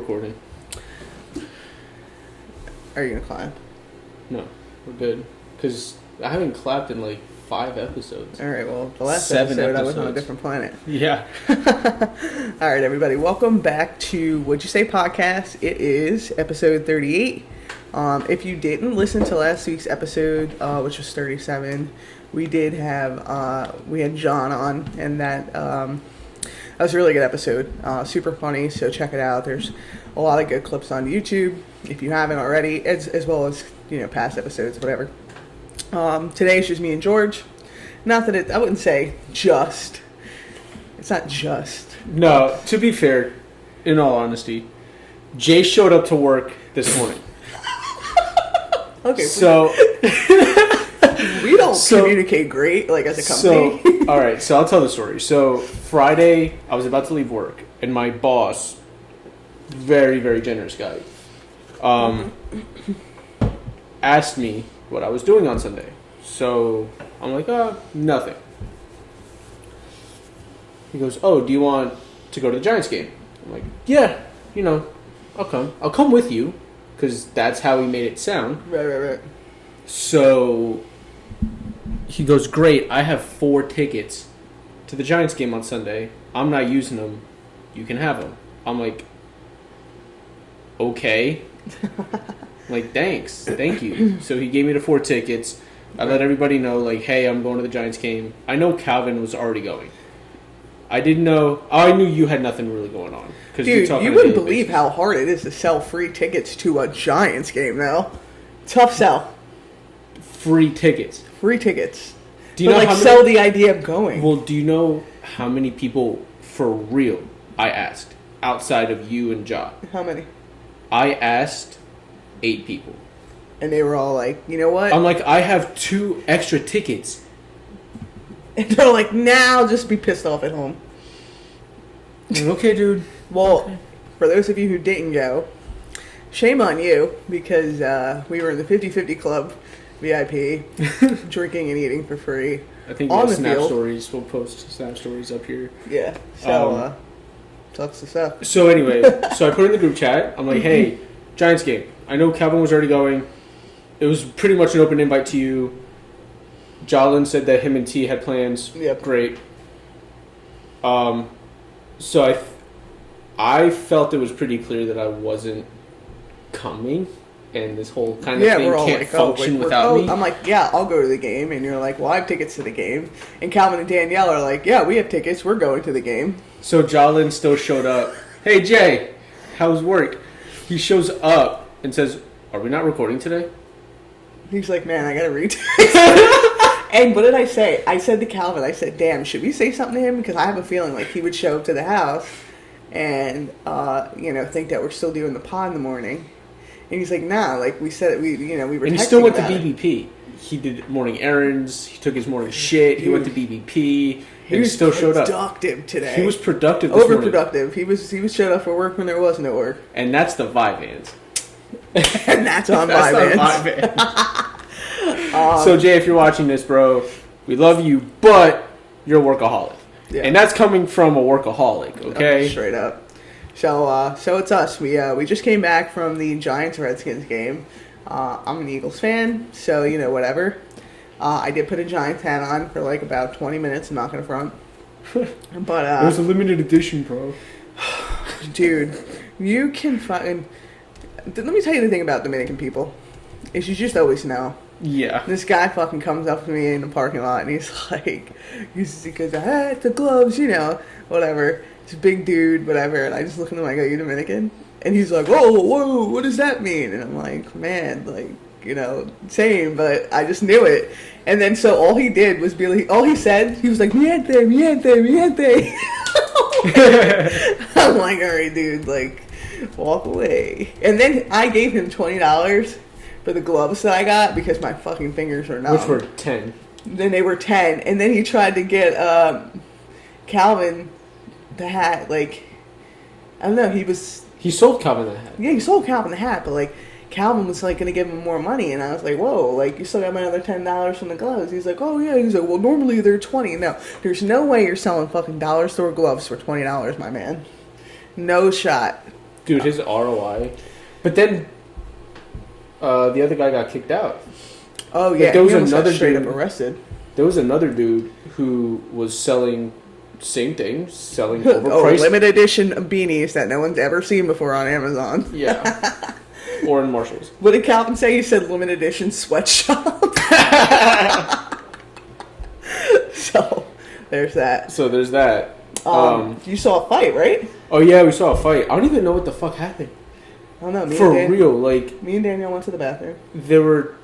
recording. Are you gonna clap? No, we're good. Because I haven't clapped in like 5 episodes. Alright, well, the last 7 episode I was episodes. on a different planet. Yeah. Alright, everybody, welcome back to What'd You Say Podcast. It is episode 38. If you didn't listen to last week's episode, which was 37, we did have, we had John on, and that was a really good episode. Super funny, so check it out. There's a lot of good clips on YouTube, if you haven't already, as well as, past episodes, whatever. Today it's just me and George. Not that I wouldn't say just. It's not just. No, to be fair, in all honesty, Jay showed up to work this morning. Okay, so we don't communicate great, like, as a company. So, all right, so I'll tell the story. So Friday, I was about to leave work, and my boss, very, very generous guy, asked me what I was doing on Sunday. So I'm like, nothing. He goes, do you want to go to the Giants game? I'm like, yeah, I'll come. I'll come with you, because that's how he made it sound. Right. So he goes, great, I have 4 tickets to the Giants game on Sunday. I'm not using them. You can have them. I'm like, okay. Like, thanks. Thank you. So he gave me the 4 tickets. I let everybody know, like, hey, I'm going to the Giants game. I know Calvin was already going. I didn't know. I knew you had nothing really going on. Dude, you wouldn't believe how hard it is to sell free tickets to a Giants game, though. Tough sell. Free tickets. Free tickets. Do you know how sell the idea of going. Well, do you know how many people, for real, I asked, outside of you and Ja? How many? I asked 8 people. And they were all like, you know what? I'm like, I have 2 extra tickets. And they're like, nah, I'll just be pissed off at home. Okay, dude. Well, for those of you who didn't go, shame on you, because we were in the 50-50 club, VIP, drinking and eating for free. I think on we the Snap field. Stories. We'll post Snap Stories up here. Yeah, so, sucks the stuff. So anyway, so I put in the group chat. I'm like, hey, Giants game. I know Calvin was already going. It was pretty much an open invite to you. Jalen said that him and T had plans. Yep. Great. So I felt it was pretty clear that I wasn't coming, and this whole kind of thing can't function without me. I'm like, yeah, I'll go to the game, and you're like, well, I have tickets to the game, and Calvin and Danielle are like, yeah, we have tickets, we're going to the game. So Jalen still showed up. Hey Jay, how's work? He shows up and says, are we not recording today? He's like, man, I gotta read. And what did I say? I said to Calvin, I said, damn, should we say something to him? Because I have a feeling like he would show up to the house and, think that we're still doing the pod in the morning. And he's like, nah, like we said, we were. And he still went to BBP. He did morning errands. He took his morning shit. He went to BBP. And he still showed up. Productive today. He was productive this morning. Overproductive. He was showed up for work when there was no work. And that's the vibe vans. And that's on my vans. So Jay, if you're watching this, bro, we love you, but you're a workaholic. Yeah. And that's coming from a workaholic, okay? Straight up. So it's us. We just came back from the Giants-Redskins game. I'm an Eagles fan, so, whatever. I did put a Giants hat on for, like, about 20 minutes. I'm not going to front. But, it was a limited edition, bro. Dude, you can fucking... Let me tell you the thing about Dominican people. Is you just always know. Yeah. This guy fucking comes up to me in the parking lot, and he's like... He goes, the gloves, whatever. He's a big dude, whatever. And I just look at him, I go, you Dominican? And he's like, whoa, what does that mean? And I'm like, man, like, same, but I just knew it. And then so all he did was all he said, he was like, miente. I'm like, all right, dude, like, walk away. And then I gave him $20 for the gloves that I got because my fucking fingers are numb. Which were 10. Then they were 10. And then he tried to get Calvin the hat, like, I don't know, he sold Calvin the hat. Yeah, he sold Calvin the hat, but, like, Calvin was, like, going to give him more money, and I was like, whoa, like, you still got my another $10 from the gloves. He's like, oh, yeah. He's like, well, normally they're $20. No, there's no way you're selling fucking dollar store gloves for $20, my man. No shot. Dude, his ROI. But then the other guy got kicked out. Oh yeah, there was he almost got another straight dude- up arrested. There was another dude who was selling same thing, selling Oh, overpriced. limited edition beanies that no one's ever seen before on Amazon. Yeah. Or in Marshalls. What did Calvin say? He said limited edition sweatshop. So, there's that. So there's that. You saw a fight, right? Oh yeah, we saw a fight. I don't even know what the fuck happened. I don't know. For real, like Me and Danielle went to the bathroom. there were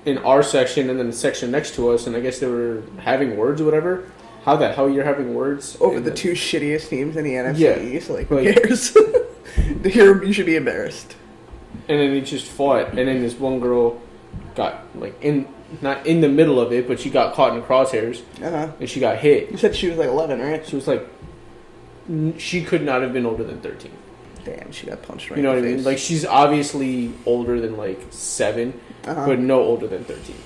in our section and then the section next to us, and I guess they were having words or whatever. How the hell you're having words Over in the two shittiest teams in the NFC Yeah. East. Like, who Like- cares? Here, you should be embarrassed. And then they just fought, and then this one girl got like not in the middle of it, but she got caught in the crosshairs, Uh-huh. and she got hit. You said she was like 11, right? She was like, she could not have been older than 13. Damn, she got punched right You know in what the I mean? face. Like she's obviously older than like 7, Uh-huh. but no older than 13.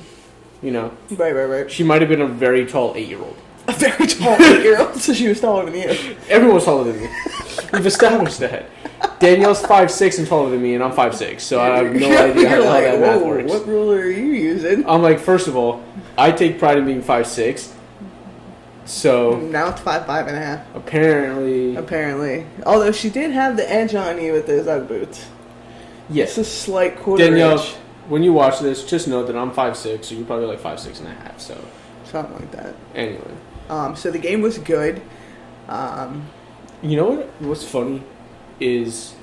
You know, Right. she might have been a very tall 8-year-old. A very tall 8-year-old, so she was taller than you. Everyone's taller than me. We've established that. Danielle's 5'6" and taller than me, and I'm 5'6", so I have no idea how You're the hell that math whoa, works. what ruler are you using? I'm like, first of all, I take pride in being 5'6", so Now it's 5'5.5". apparently, Apparently. Although she did have the edge on you with those Ugg boots. yes. It's a slight quarter Danielle, inch. when you watch this, just know that I'm 5'6", so you're probably like 5'6.5". So Something like that. anyway, So the game was good. you know what's funny is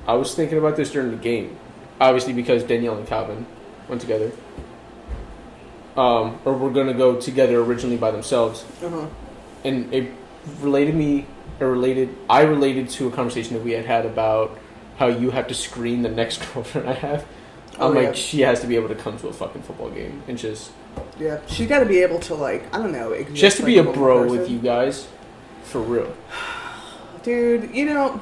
I was thinking about this during the game, obviously because Danielle and Calvin went together, or were gonna go together originally by themselves, Uh-huh. and it I related to a conversation that we had about how you have to screen the next girlfriend I have. I'm Oh, like, yeah. she has to be able to come to a fucking football game and just. Yeah. She's got to be able to, like, I don't know. She has to be a like bro normal with person. you guys, for real. Dude, you know,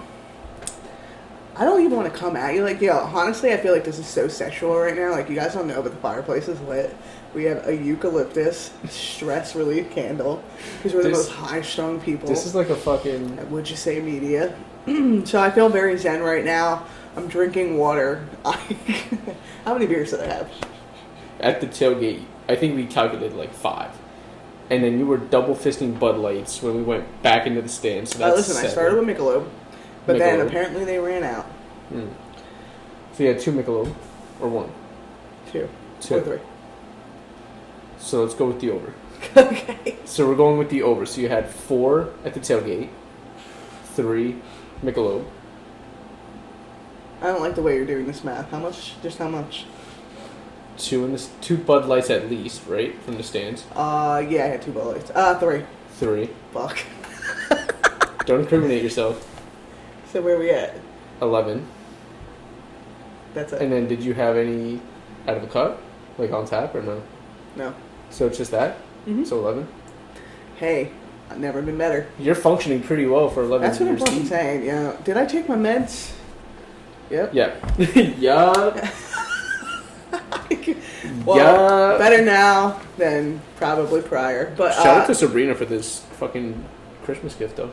I don't even want to come at you. Like, yo, honestly, I feel like this is so sexual right now. Like, you guys don't know, but the fireplace is lit. We have a eucalyptus stress relief candle because we're the This- most high-strung people. This is like a fucking. at Would You Say Media. So I feel very zen right now. I'm drinking water. How many beers did I have? At the tailgate, I think we calculated like 5. And then you were double fisting Bud Lights when we went back into the stands. So that's Listen, 7. I started with Michelob, but then Michelob. apparently they ran out. So you had 2 Michelob, or 1? 2. 2. Or 3. So let's go with the over. Okay. So we're going with the over. So you had 4 at the tailgate, 3 Michelob. I don't like the way you're doing this math. How much? Just how much? 2 Bud Lights at least, right, from the stands. Yeah, I had 2 Bud Lights. 3. 3. Fuck. Don't incriminate yourself. So where we at? 11. That's it. And then did you have any out of a cup, like on tap, or no? No. So it's just that. Mhm. So 11. Hey, I've never been better. You're functioning pretty well for 11 That's what I'm years. fucking saying. Yeah. Did I take my meds? Yep. Yeah. yeah. Well, Yeah. better now than probably prior. But Shout out to Sabrina for this fucking Christmas gift, though.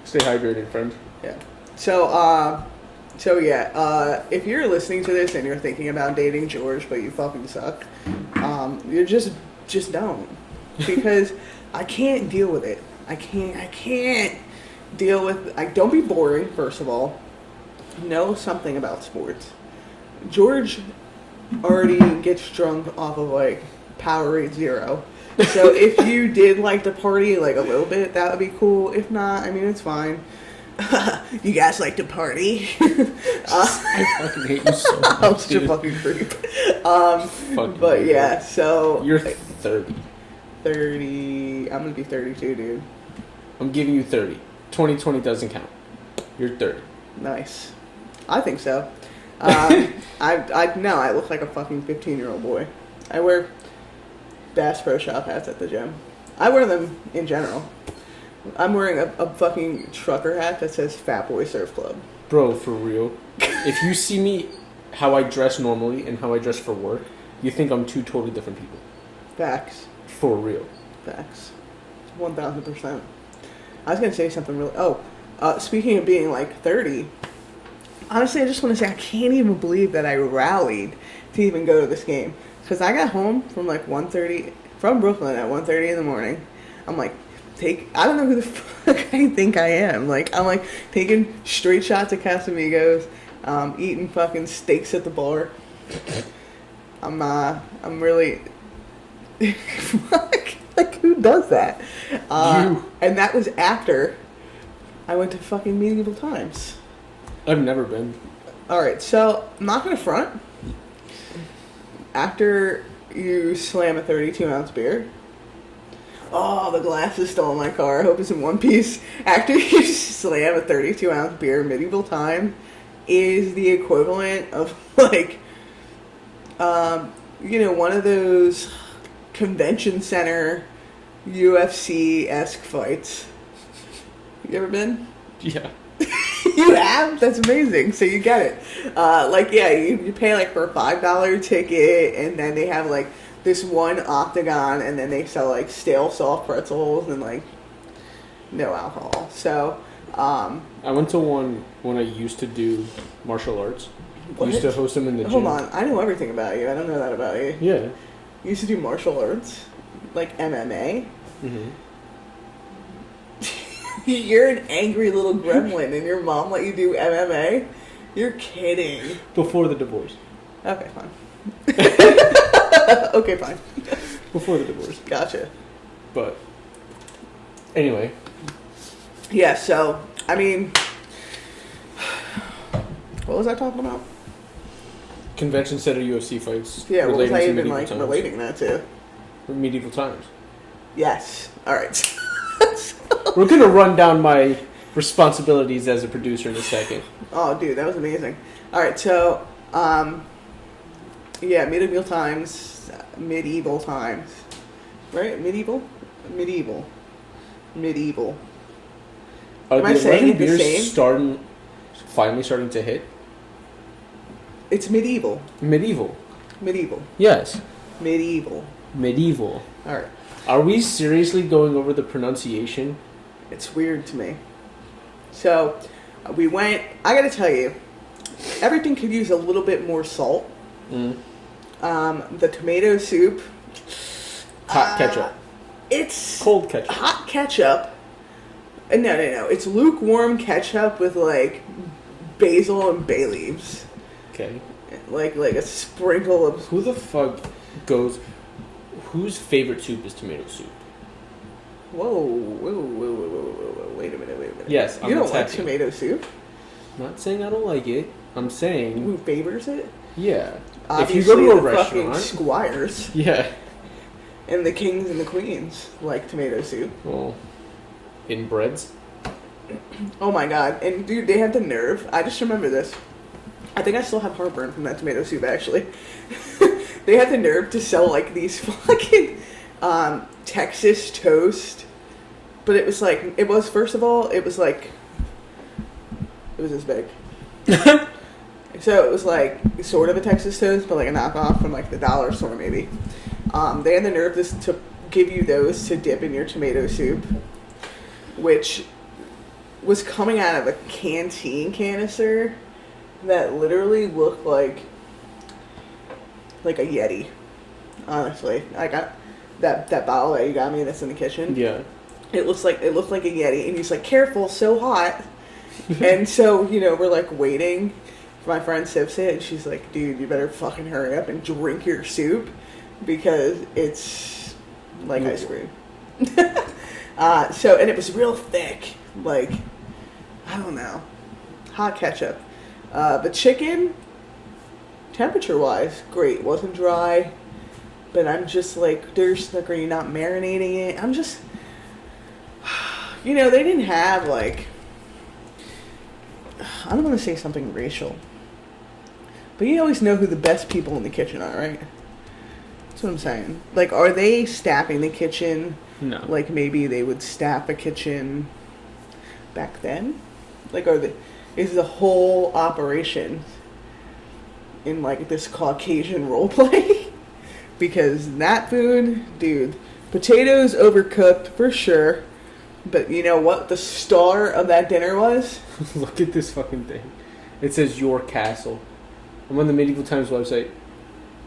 Stay hydrated, friend. yeah. So yeah, if you're listening to this and you're thinking about dating George, but you fucking suck, you're just don't, because I can't deal with it. I can't deal with. Don't be boring. First of all, know something about sports. George already gets drunk off of like Powerade Zero. So if you did like to party like a little bit, that would be cool. If not, I mean, it's fine. You guys like to party? I fucking hate you so much. I'm such a dude. fucking creep. Fucking But hate yeah, so you. You're 30. 30. I'm gonna be 32, dude. I'm giving you 30. 2020 doesn't count. You're 30. Nice. I think so. I look like a fucking 15-year-old boy. I wear Bass Pro Shop hats at the gym. I wear them in general. I'm wearing a fucking trucker hat that says Fat Boy Surf Club. Bro, for real. If you see me how I dress normally and how I dress for work, you think I'm 2 totally different people. Facts. For real. Facts. 1,000%. I was gonna say something really. Oh, speaking of being like 30, honestly, I just want to say I can't even believe that I rallied to even go to this game. Because I got home from like 1:30 from Brooklyn at 1:30 in the morning. I'm like, I don't know who the fuck I think I am. Like, I'm like taking straight shots at Casamigos, eating fucking steaks at the bar. I'm really, fuck, like who does that? You. And that was after I went to fucking Medieval Times. I've never been. Alright, so I'm not gonna front. After you slam a 32-ounce beer, oh, the glass is still in my car. I hope it's in one piece. After you slam a 32-ounce beer, Medieval Time is the equivalent of like, one of those convention center UFC-esque fights. You ever been? Yeah. You have? That's amazing. So you get it. You pay like for a $5 ticket, and then they have like this one octagon, and then they sell like stale soft pretzels and like no alcohol. So, I went to one when I used to do martial arts. What? Used to host them in the gym. Hold on, I know everything about you. I don't know that about you. Yeah. You used to do martial arts, like MMA. Mm-hmm. You're an angry little gremlin, and your mom let you do MMA? You're kidding. Before the divorce. Okay, fine. Okay, fine. Before the divorce. Gotcha. But, anyway. Yeah, so, I mean, what was I talking about? Convention center UFC fights. Yeah, what was I even, like, times. relating that to? Medieval times. Yes. Alright. We're going to run down my responsibilities as a producer in a second. Oh, dude, that was amazing. Alright, so, medieval times. Right? Medieval. Are Am I the saying 11 it the beers same? finally starting to hit? It's medieval. Medieval. Yes. Medieval. Alright. Are we seriously going over the pronunciation? It's weird to me. So, we went, I gotta tell you, everything could use a little bit more salt. Mm. The tomato soup. Hot ketchup. It's Cold ketchup. hot ketchup. No. It's lukewarm ketchup with like basil and bay leaves. Okay. Like a sprinkle of. Who the fuck goes... Whose favorite soup is tomato soup? Whoa. Wait a minute. Yes, I'm You don't attacking. like tomato soup? I'm not saying I don't like it. I'm saying... Who favors it? Yeah. Obviously, if you go to a the fucking restaurant... squires Yeah. and the kings and the queens like tomato soup. Well, in breads? Oh my god. And dude, they have the nerve. I just remember this. I think I still have heartburn from that tomato soup, actually. They had the nerve to sell like these fucking Texas toast. But it was like, it was this big. So it was like sort of a Texas toast, but like a knockoff from like the dollar store maybe. They had the nerve to give you those to dip in your tomato soup, which was coming out of a canteen canister that literally looked like a Yeti. Honestly, I got that bottle that you got me that's in the kitchen. Yeah. It looked like a Yeti, and he's like, "Careful, so hot." And so we're like waiting. My friend sips it, and she's like, "Dude, you better fucking hurry up and drink your soup because it's like ice cream." And it was real thick, like I don't know, hot ketchup. The chicken, temperature-wise, great. Wasn't dry, but I'm just like, are you not marinating it? I'm just, they didn't have like, I don't want to say something racial, but you always know who the best people in the kitchen are, right? That's what I'm saying. Like, are they staffing the kitchen? No. Like maybe they would staff a kitchen back then? Like, is the whole operation in like this Caucasian role play? Because that food, dude, potatoes overcooked for sure. But you know what the star of that dinner was? Look at this fucking thing. It says Your Castle. I'm on the Medieval Times website.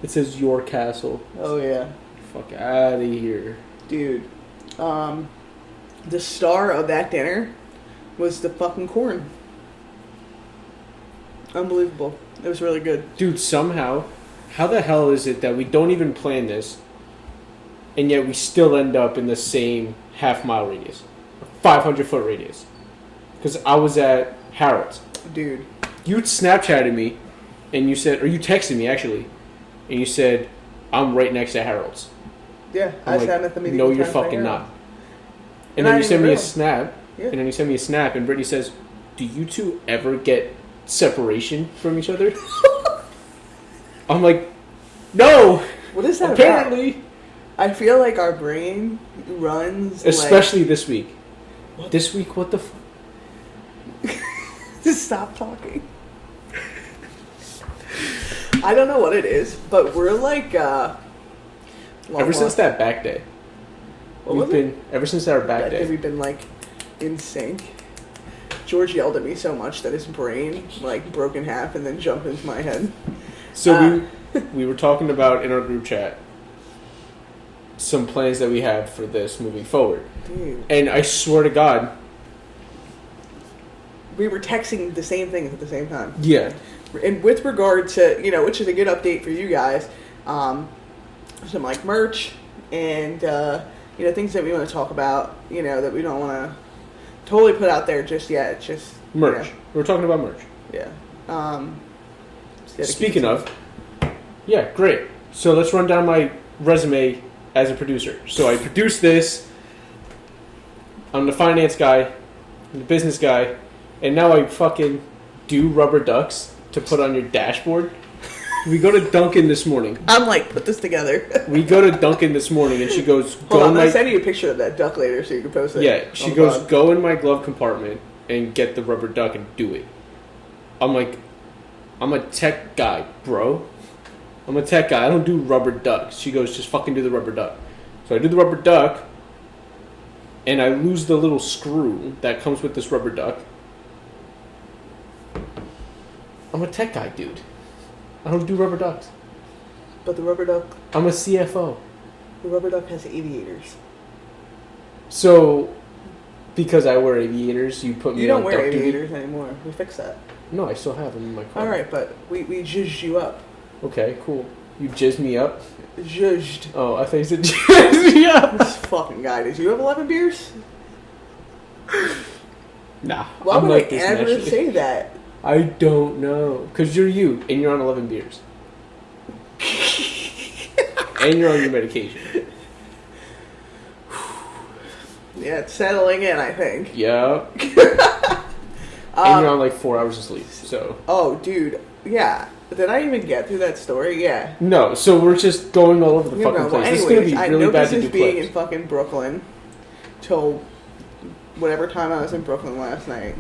It says Your Castle. Oh yeah. Fuck out of here. Dude. The star of that dinner was the fucking corn. Unbelievable. It was really good. Dude, somehow, how the hell is it that we don't even plan this, and yet we still end up in the same half-mile radius, 500-foot radius? Because I was at Harold's. Dude. You Snapchatted me, and you said, or you texted me actually, and you said, I'm right next to Harold's. Yeah, I'm I sat at the meeting. No, you're fucking not. And then you send me a snap, and then you send me a snap, and Brittany says, do you two ever get separation from each other? I'm like, no. What is that apparently about? I feel like our brain runs especially this week. What? This week, what the Just stop talking. I don't know what it is, but we're like ever since that back day. Ever since our back day. We've been like in sync. George yelled at me so much that his brain like broke in half and then jumped into my head. So we were talking about in our group chat some plans that we have for this moving forward. Dude. And I swear to God, we were texting the same things at the same time. Yeah. And with regard to, which is a good update for you guys, some like merch and things that we want to talk about, that we don't want to totally put out there just yet. Just merch. We're talking about merch. Yeah. Speaking of, yeah, great. So let's run down my resume as a producer. So I produced this. I'm the finance guy, I'm the business guy, and now I fucking do rubber ducks to put on your dashboard. We go to Dunkin' this morning. I'm like, put this together. We go to Dunkin' this morning, and she goes, Hold on, I'll send you a picture of that duck later so you can post it. Yeah, she goes, go in my glove compartment and get the rubber duck and do it. I'm like, I'm a tech guy, bro. I'm a tech guy. I don't do rubber ducks. She goes, just fucking do the rubber duck. So I do the rubber duck, and I lose the little screw that comes with this rubber duck. I'm a tech guy, dude. I don't do rubber ducks. But the rubber duck... I'm a CFO. The rubber duck has aviators. So, because I wear aviators, you put me on You don't wear duck aviators duty? anymore. We fixed that. No, I still have them in my car. Alright, but we jizzed you up. Okay, cool. You jizzed me up? Zhuzhed. Oh, I thought you said jizzed me up. This fucking guy. Did you have 11 beers? Nah. Why would I ever say that? I don't know. Because you're you, and you're on 11 beers. And you're on your medication. Yeah, it's settling in, I think. Yep. And you're on like 4 hours of sleep, so... Oh, dude. Yeah. Did I even get through that story? Yeah. No, so we're just going all over the fucking place. Anyways, this is going to be really bad to do being clips. in fucking Brooklyn till whatever time I was in Brooklyn last night.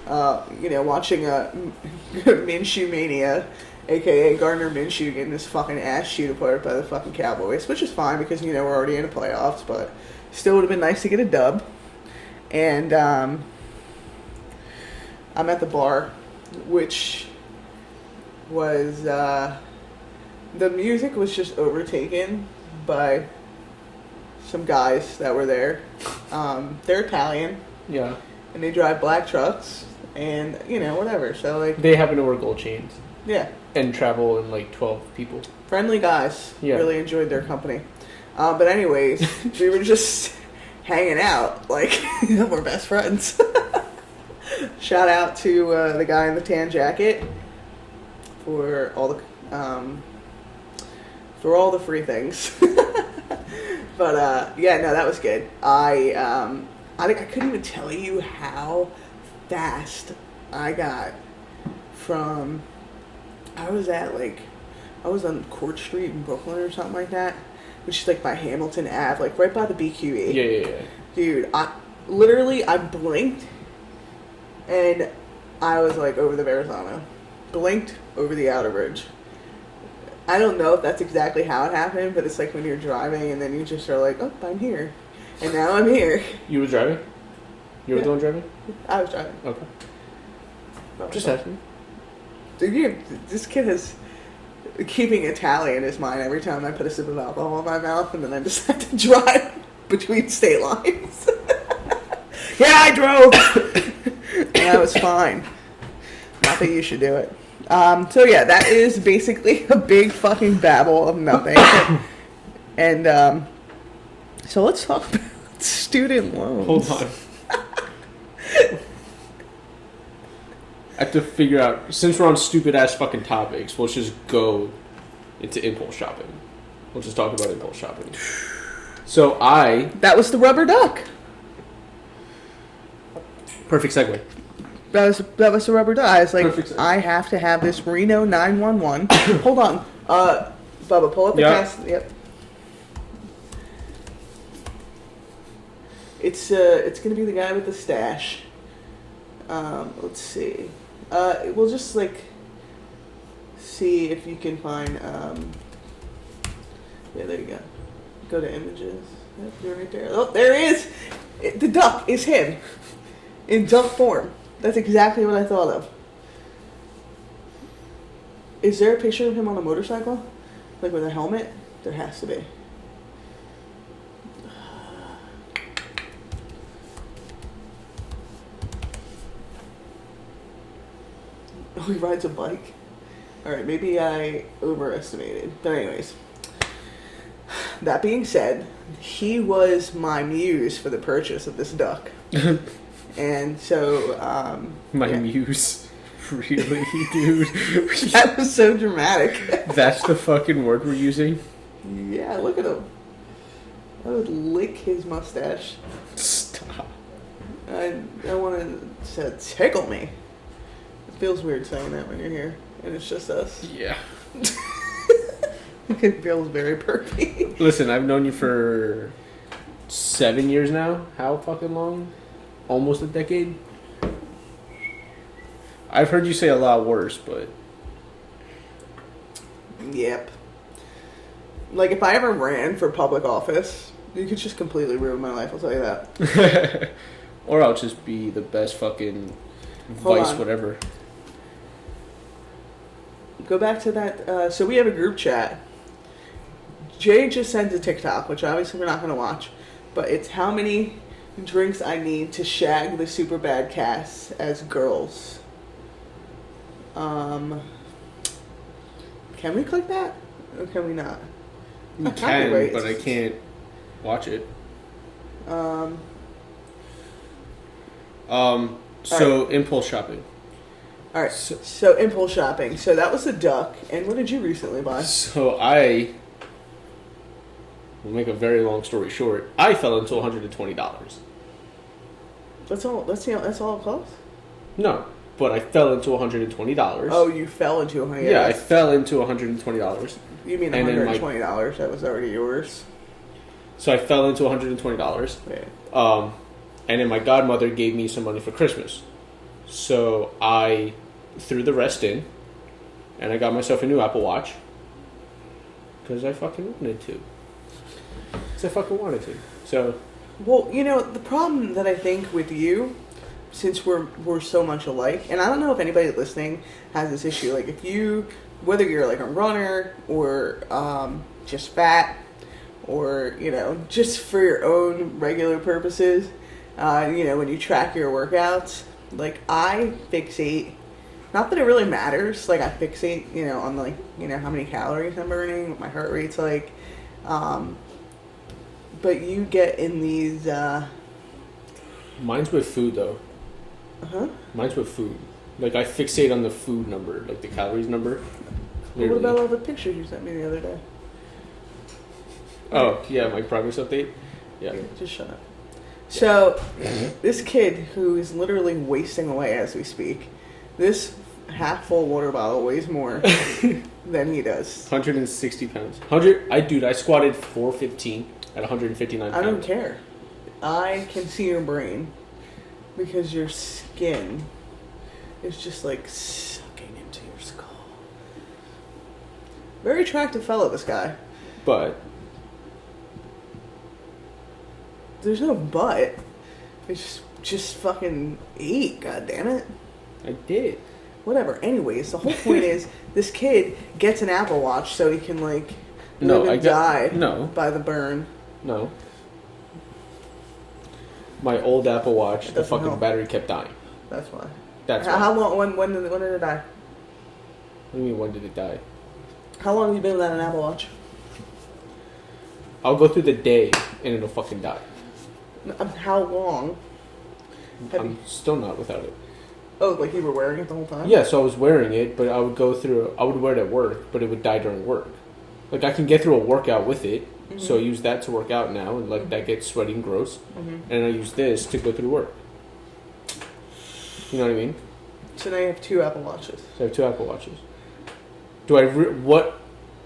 Watching Minshew Mania, a.k.a. Gardner Minshew getting his fucking ass shoot apart by the fucking Cowboys, which is fine because, we're already in the playoffs, but still would have been nice to get a dub. And I'm at the bar, which was, the music was just overtaken by some guys that were there. They're Italian. Yeah. And they drive black trucks. And, whatever. So, like... They happen to wear gold chains. Yeah. And travel in, 12 people. Friendly guys. Yeah. Really enjoyed their company. But anyways, we were just hanging out. Like, we're best friends. Shout out to the guy in the tan jacket for all the free things. But, that was good. I couldn't even tell you how fast I got from... I was on Court Street in Brooklyn or something like that, which is by Hamilton Ave, right by the BQE. Yeah. Dude, I blinked and I was over the Verrazano. Blinked over the Outer Bridge. I don't know if that's exactly how it happened, but it's when you're driving and then you just are oh, I'm here. And now I'm here. You were driving? You were the one driving? I was driving. Okay. By Just myself. asking. Dude, this kid is keeping a tally in his mind every time I put a sip of alcohol in my mouth, and then I decide to drive between state lines. Yeah, I drove! And I was fine. Not that you should do it. So yeah, that is basically a big fucking babble of nothing. And so let's talk about student loans. Hold on. I have to figure out, since we're on stupid ass fucking topics, we'll just go into impulse shopping. We'll just talk about impulse shopping. So That was the rubber duck. Perfect segue. That was the rubber duck. I was like, Perfect. I have to have this Reno 911. Hold on. Bubba, pull up the cast. Yep. It's gonna be the guy with the stash. Let's see. We'll just like see if you can find. Yeah, there you go. Go to images. Yep, you're right there. Oh, there he is. The duck is him in duck form. That's exactly what I thought of. Is there a picture of him on a motorcycle, like with a helmet? There has to be. Oh, he rides a bike. Alright, maybe I overestimated. But anyways. That being said, he was my muse for the purchase of this duck. And so, Muse. Really, dude? That was so dramatic. That's the fucking word we're using? Yeah, look at him. I would lick his mustache. Stop. I wanted to tickle me. It feels weird saying that when you're here, and it's just us. Yeah. It feels very pervy. Listen, I've known you for 7 years now. How fucking long? Almost a decade? I've heard you say a lot worse, but... Yep. Like, if I ever ran for public office, you could just completely ruin my life, I'll tell you that. Or I'll just be the best fucking Hold vice on. whatever. Go back to that. So we have a group chat. Jay just sends a TikTok, which obviously we're not going to watch. But it's how many drinks I need to shag the super bad cast as girls. Can we click that? Or can we not? You can, but I can't watch it. So impulse shopping. All right. So impulse shopping. So that was the duck. And what did you recently buy? So we'll make a very long story short. I fell into $120. That's all. That's all it costs. No, but I fell into $120. Oh, you fell into a hundred. Yeah, I fell into $120. You mean And then $120? That was already yours. So I fell into $120. Yeah. And then my godmother gave me some money for Christmas. So I threw the rest in, and I got myself a new Apple Watch. Because I fucking wanted to. So... Well, you know, the problem that I think with you, since we're so much alike, and I don't know if anybody listening has this issue, like if you, whether you're like a runner or just fat or, you know, just for your own regular purposes, you know, when you track your workouts, like I fixate, not that it really matters, like I fixate, you know, on like, you know, how many calories I'm burning, what my heart rate's like, but you get in these, Mine's with food, though. Uh-huh. Mine's with food. Like, I fixate on the food number, like the calories number. Well, what about all the pictures you sent me the other day? Oh, yeah, my progress update? Yeah. Here, just shut up. So, this kid who is literally wasting away as we speak, this half-full water bottle weighs more than he does. 160 pounds. I squatted 415 at 159 pounds. I don't care. I can see your brain because your skin is just like sucking into your skull. Very attractive fellow, this guy. But There's no but. It's just just fucking eat, god damn it. I did. Whatever. Anyways, the whole point is this kid gets an Apple Watch so he can live and die by the burn. No. My old Apple Watch, the fucking battery kept dying. That's why. That's why. How long? When did it die? What do you mean, when did it die? How long have you been without an Apple Watch? I'll go through the day and it'll fucking die. How long? I'm still not without it. Oh, like you were wearing it the whole time? Yeah, so I was wearing it, but I would wear it at work, but it would die during work. Like, I can get through a workout with it, so I use that to work out now, and that gets sweaty and gross, and I use this to go through work. You know what I mean? So now you have 2 Apple Watches. So I have 2 Apple Watches.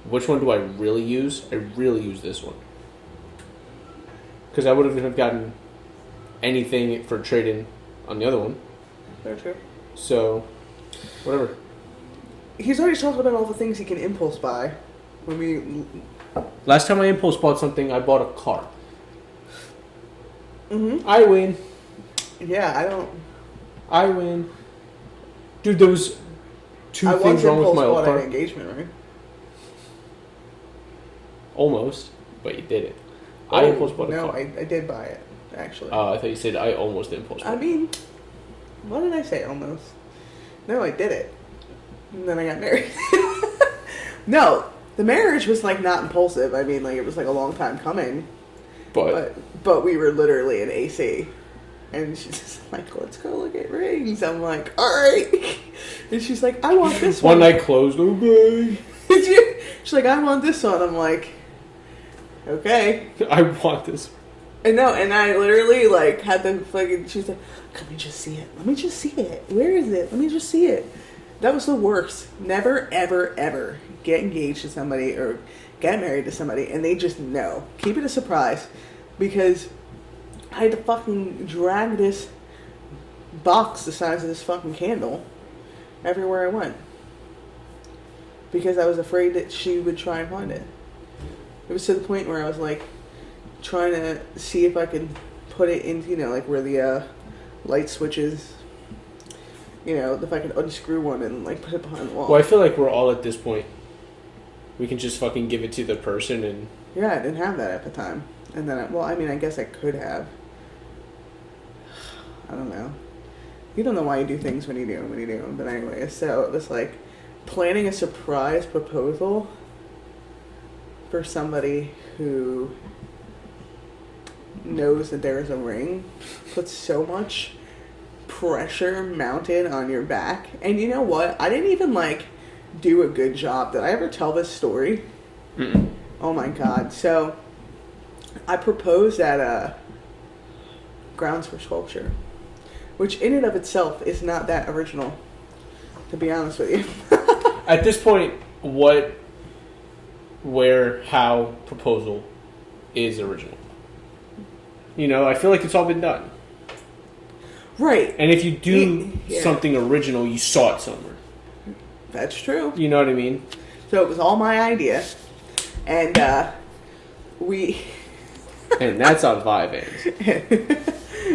Which one do I really use? I really use this one. Because I wouldn't have gotten anything for trading on the other one. Very true. So, whatever. He's already talked about all the things he can impulse buy. Last time I impulse bought something, I bought a car. I win. Yeah, I win. Dude, there was 2 things wrong with my old car. An engagement, right? Almost, but you did it. I impulse bought a car. No, I did buy it, actually. I thought you said I almost impulse bought it. I mean, what did I say, almost? No, I did it. And then I got married. No, the marriage was, not impulsive. I mean, it was, a long time coming. But we were literally in AC. And she's just like, let's go look at rings. I'm like, all right. And she's like, I want this one. One night closed, okay. She's like, I want this one. I'm like, okay. I want this one. And I literally, had the fucking, she's like, let me just see it. Let me just see it. Where is it? Let me just see it. That was the worst. Never, ever, ever get engaged to somebody or get married to somebody and they just know. Keep it a surprise. Because I had to fucking drag this box the size of this fucking candle everywhere I went. Because I was afraid that she would try and find it. It was to the point where I was trying to see if I could put it in, where the light switches, if I could unscrew one and put it behind the wall. Well, I feel like we're all at this point. We can just fucking give it to the person and... Yeah, I didn't have that at the time. And then, I guess I could have. I don't know. You don't know why you do things when you do them. But anyway, so it was planning a surprise proposal for somebody who knows that there is a ring puts so much pressure mounted on your back. And you know what? I didn't even do a good job. Did I ever tell this story? Mm-mm. Oh my god. So I proposed at Grounds for Sculpture, which in and of itself is not that original, to be honest with you. At this point, what, where, how proposal is original? I feel like it's all been done. Right. And if you do something original, you saw it somewhere. That's true. You know what I mean? So it was all my idea. And we... And that's on Vibe.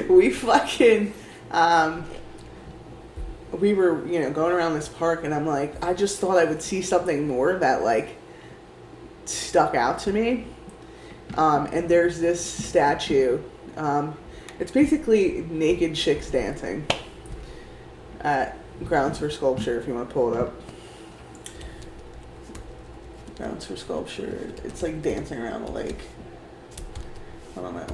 We fucking... we were, going around this park, and I'm like, I just thought I would see something more that, stuck out to me. And there's this statue. It's basically naked chicks dancing at Grounds for Sculpture, if you want to pull it up. Grounds for Sculpture. It's dancing around the lake. I don't know.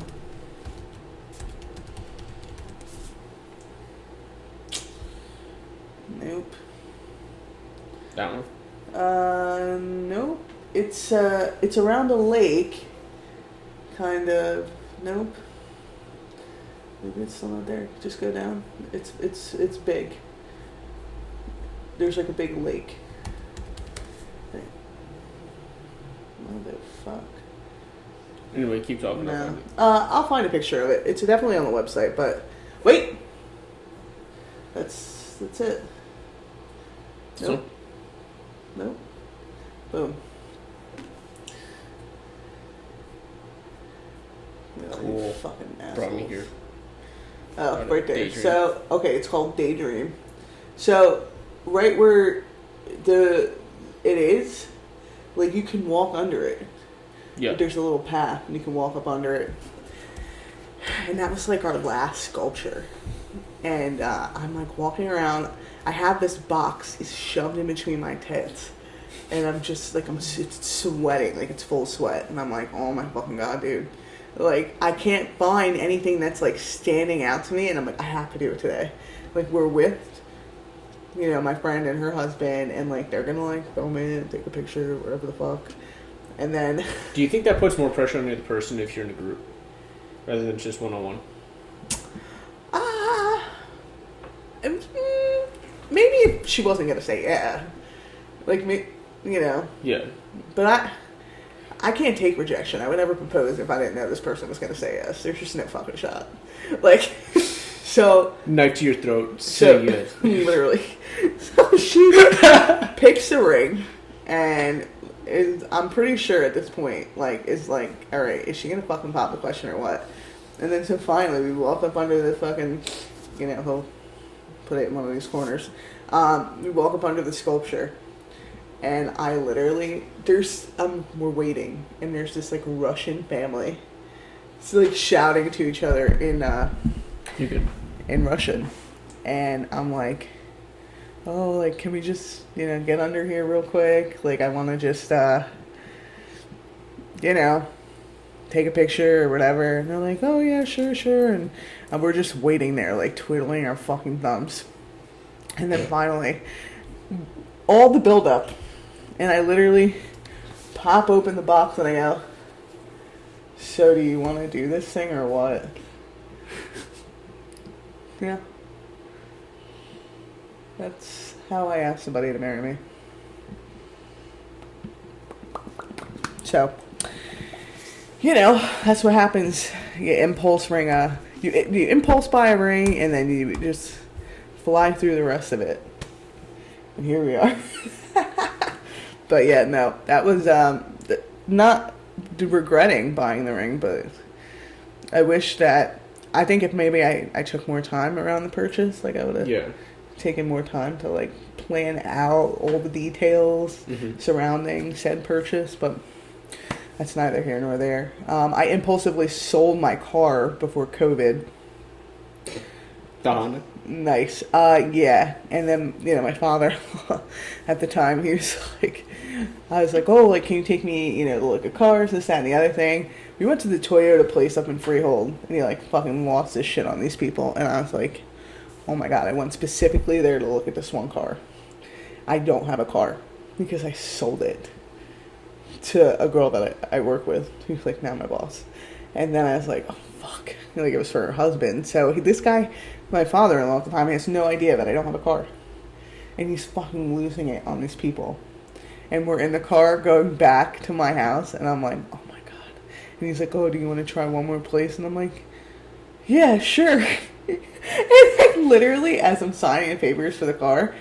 Nope. That one? Nope. It's around a lake. Kind of. Nope. Maybe it's still not there. Just go down. It's big. There's a big lake. Motherfuck. Anyway, keep talking about it. I'll find a picture of it. It's definitely on the website, but wait. That's it. Nope. Nope. Boom. Cool. Fucking assholes. Brought me here. Oh, right there. Daydream. So, okay, it's called Daydream. So, right where it is, like, you can walk under it. Yeah. There's a little path, and you can walk up under it. And that was, like, our last sculpture. And I'm, like, walking around. I have this box is shoved in between my tits. And I'm just, like, it's sweating. Like, it's full sweat. And I'm like, oh, my fucking God, dude. Like, I can't find anything that's, like, standing out to me. And I'm like, I have to do it today. Like, we're with, you know, my friend and her husband. And, like, they're going to, like, film it, take a picture, whatever the fuck. And then... Do you think that puts more pressure on the other person if you're in a group? Rather than just one-on-one? Maybe if she wasn't going to say yeah. Like, me, you know. Yeah. But I can't take rejection. I would never propose if I didn't know this person was going to say yes. There's just no fucking shot. Like, so... Knife to your throat. Say yes. Literally. So she picks the ring, and I'm pretty sure at this point, like, is like, all right, is she going to fucking pop the question or what? And then so finally, we walk up under the fucking, you know, he'll put it in one of these corners. We walk up under the sculpture. And I literally, we're waiting, and there's this, like, Russian family. It's, like, shouting to each other You're good. in Russian. And I'm like, oh, like, can we just, you know, get under here real quick? Like, I want to just, you know, take a picture or whatever. And they're like, oh, yeah, sure. And we're just waiting there, like, twiddling our fucking thumbs. And then finally, all the build-up. And I literally pop open the box and I go, so do you want to do this thing or what? Yeah. That's how I asked somebody to marry me. So, you know, that's what happens. You impulse ring you impulse buy a ring and then you just fly through the rest of it. And here we are. But yeah, no, that was not regretting buying the ring, but I wish that, I think if maybe I took more time around the purchase, like I would have taken more time to, like, plan out all the details surrounding said purchase, but that's neither here nor there. I impulsively sold my car before COVID. The Honda? Nice. Yeah. And then, you know, my father at the time, he was like, I was like, oh, like, can you take me, you know, to look at cars, this, that, and the other thing. We went to the Toyota place up in Freehold, and he, like, fucking lost his shit on these people. And I was like, oh my God, I went specifically there to look at this one car. I don't have a car because I sold it to a girl that I work with, who's, like, now my boss. And then I was like, oh, fuck. Like, it was for her husband. So this guy, my father-in-law at the time, he has no idea that I don't have a car. And he's fucking losing it on these people. And we're in the car going back to my house, and I'm like, oh my God. And he's like, oh, do you want to try one more place? And I'm like, yeah, sure. And like, literally, as I'm signing the papers for the car,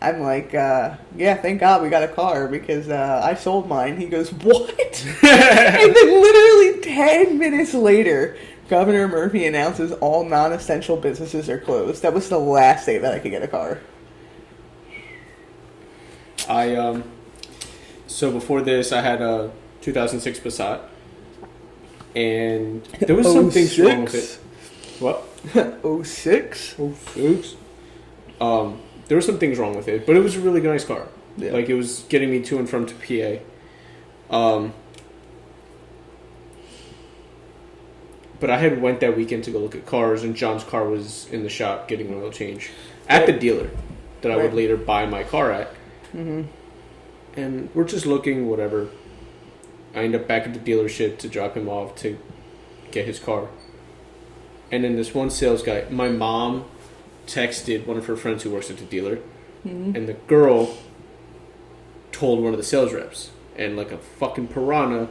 I'm like, yeah, thank God we got a car because I sold mine. He goes, what? And then literally 10 minutes later, Governor Murphy announces all non-essential businesses are closed. That was the last day that I could get a car. So before this, I had a 2006 Passat, and there was some things wrong with it. What? 06? 06. There were some things wrong with it, but it was a really nice car. Yeah. Like, it was getting me to and from to PA. But I had went that weekend to go look at cars, and John's car was in the shop getting an oil change at the dealer that I would later buy my car at. Mm-hmm. And we're just looking, whatever. I end up back at the dealership to drop him off to get his car. And then this one sales guy, my mom texted one of her friends who works at the dealer, and the girl told one of the sales reps, and like a fucking piranha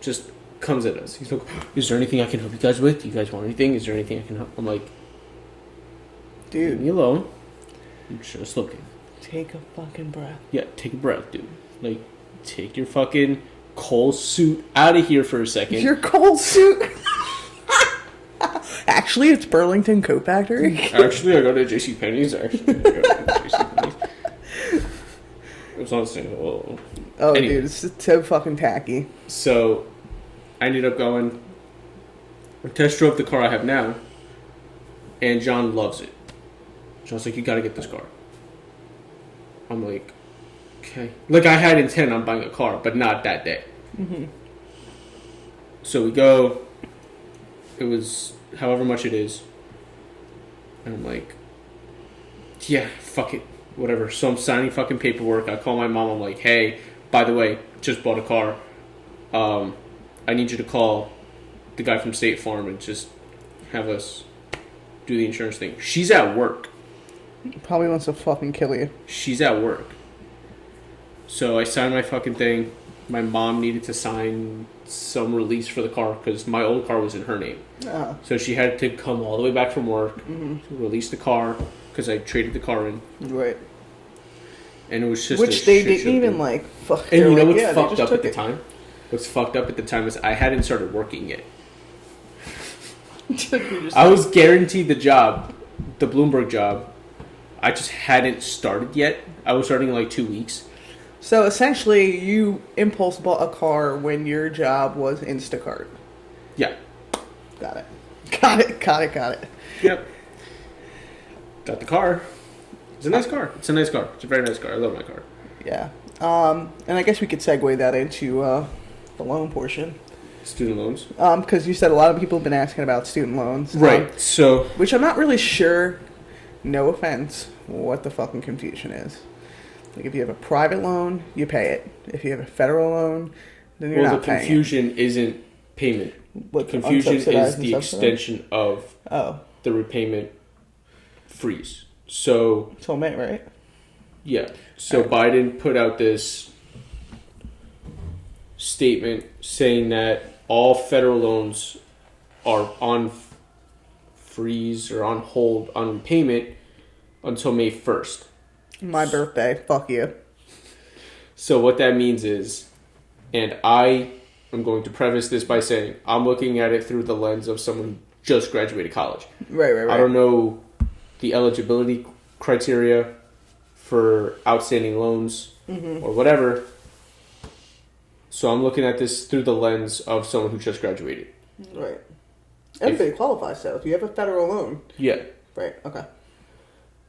just comes at us. He's like, is there anything I can help you guys with? Do you guys want anything? Is there anything I can help? I'm like, dude, leave me alone. I'm just looking. Take a fucking breath. Yeah, take a breath, dude. Like, take your fucking coal suit out of here for a second. Your coal suit? Actually, it's Burlington Coat Factory. Actually, I go to JCPenney's. Actually, I go to JCPenney's. It was on sale. Oh, anyway. Dude, it's so fucking tacky. So, I ended up going. I test drove the car I have now, and John loves it. John's like, "You got to get this car." I'm like, "Okay." Like, I had intent on buying a car, but not that day. Mm-hmm. So we go. It was however much it is, and I'm like, "Yeah, fuck it, whatever." So I'm signing fucking paperwork. I call my mom. I'm like, "Hey, by the way, just bought a car. I need you to call the guy from State Farm and just have us do the insurance thing." She's at work. Probably wants to fucking kill you. She's at work. So I signed my fucking thing. My mom needed to sign some release for the car because my old car was in her name. Uh-huh. So she had to come all the way back from work Mm-hmm. to release the car because I traded the car in. Right. And it was just Which a they shit didn't show even thing. like fuck. And you know like, what's yeah, fucked they up just at the took time? What's fucked up at the time is I hadn't started working yet. it. I was guaranteed the job, the Bloomberg job. I just hadn't started yet. I was starting in like 2 weeks. So essentially, you impulse bought a car when your job was Instacart. Yeah. Got it. Got it. Yep. Got the car. It's a nice car. It's a very nice car. I love my car. Yeah. And I guess we could segue that into the loan portion. Student loans. Because you said a lot of people have been asking about student loans. Right. So. Which I'm not really sure, no offense, what the fucking confusion is. Like, if you have a private loan, you pay it. If you have a federal loan, then you're not paying it. The confusion isn't payment. What, Confusion is unsubsidized the and subsidized? extension of the repayment freeze. So. It's all May, right? Yeah. So Biden put out this statement saying that all federal loans are on freeze or on hold on repayment until May 1st. My birthday. Fuck you. So what that means is, and I am going to preface this by saying I'm looking at it through the lens of someone who just graduated college. Right. I don't know the eligibility criteria for outstanding loans or whatever. So I'm looking at this through the lens of someone who just graduated. Right. Everybody qualifies, though. If you have a federal loan. Yeah. Right, okay.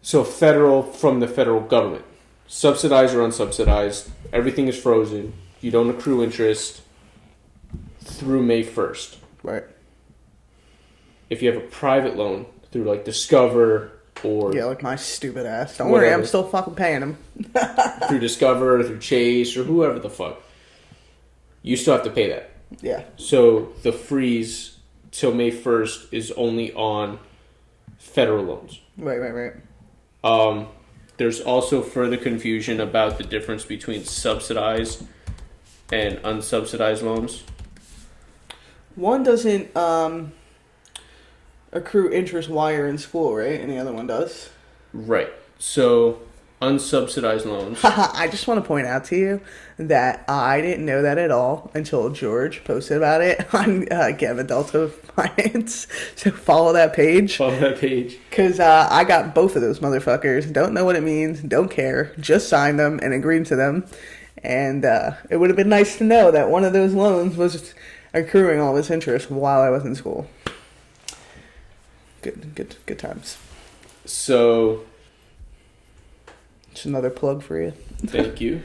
So federal from the federal government. Subsidized or unsubsidized. Everything is frozen. You don't accrue interest through May 1st. Right. If you have a private loan through like Discover or... Yeah, like my stupid ass. Don't worry, I'm still fucking paying them. through Discover or through Chase or whoever the fuck. You still have to pay that. Yeah. So the freeze till May 1st is only on federal loans. Right. There's also further confusion about the difference between subsidized and unsubsidized loans. One doesn't accrue interest while you're in school, right? And the other one does. Right. So unsubsidized loans. I just want to point out to you that I didn't know that at all until George posted about it on Gavin Delta Finance. So follow that page. Follow that page. Because I got both of those motherfuckers. Don't know what it means. Don't care. Just signed them and agreed to them. And it would have been nice to know that one of those loans was accruing all this interest while I was in school. Good times. So... Just another plug for you. Thank you.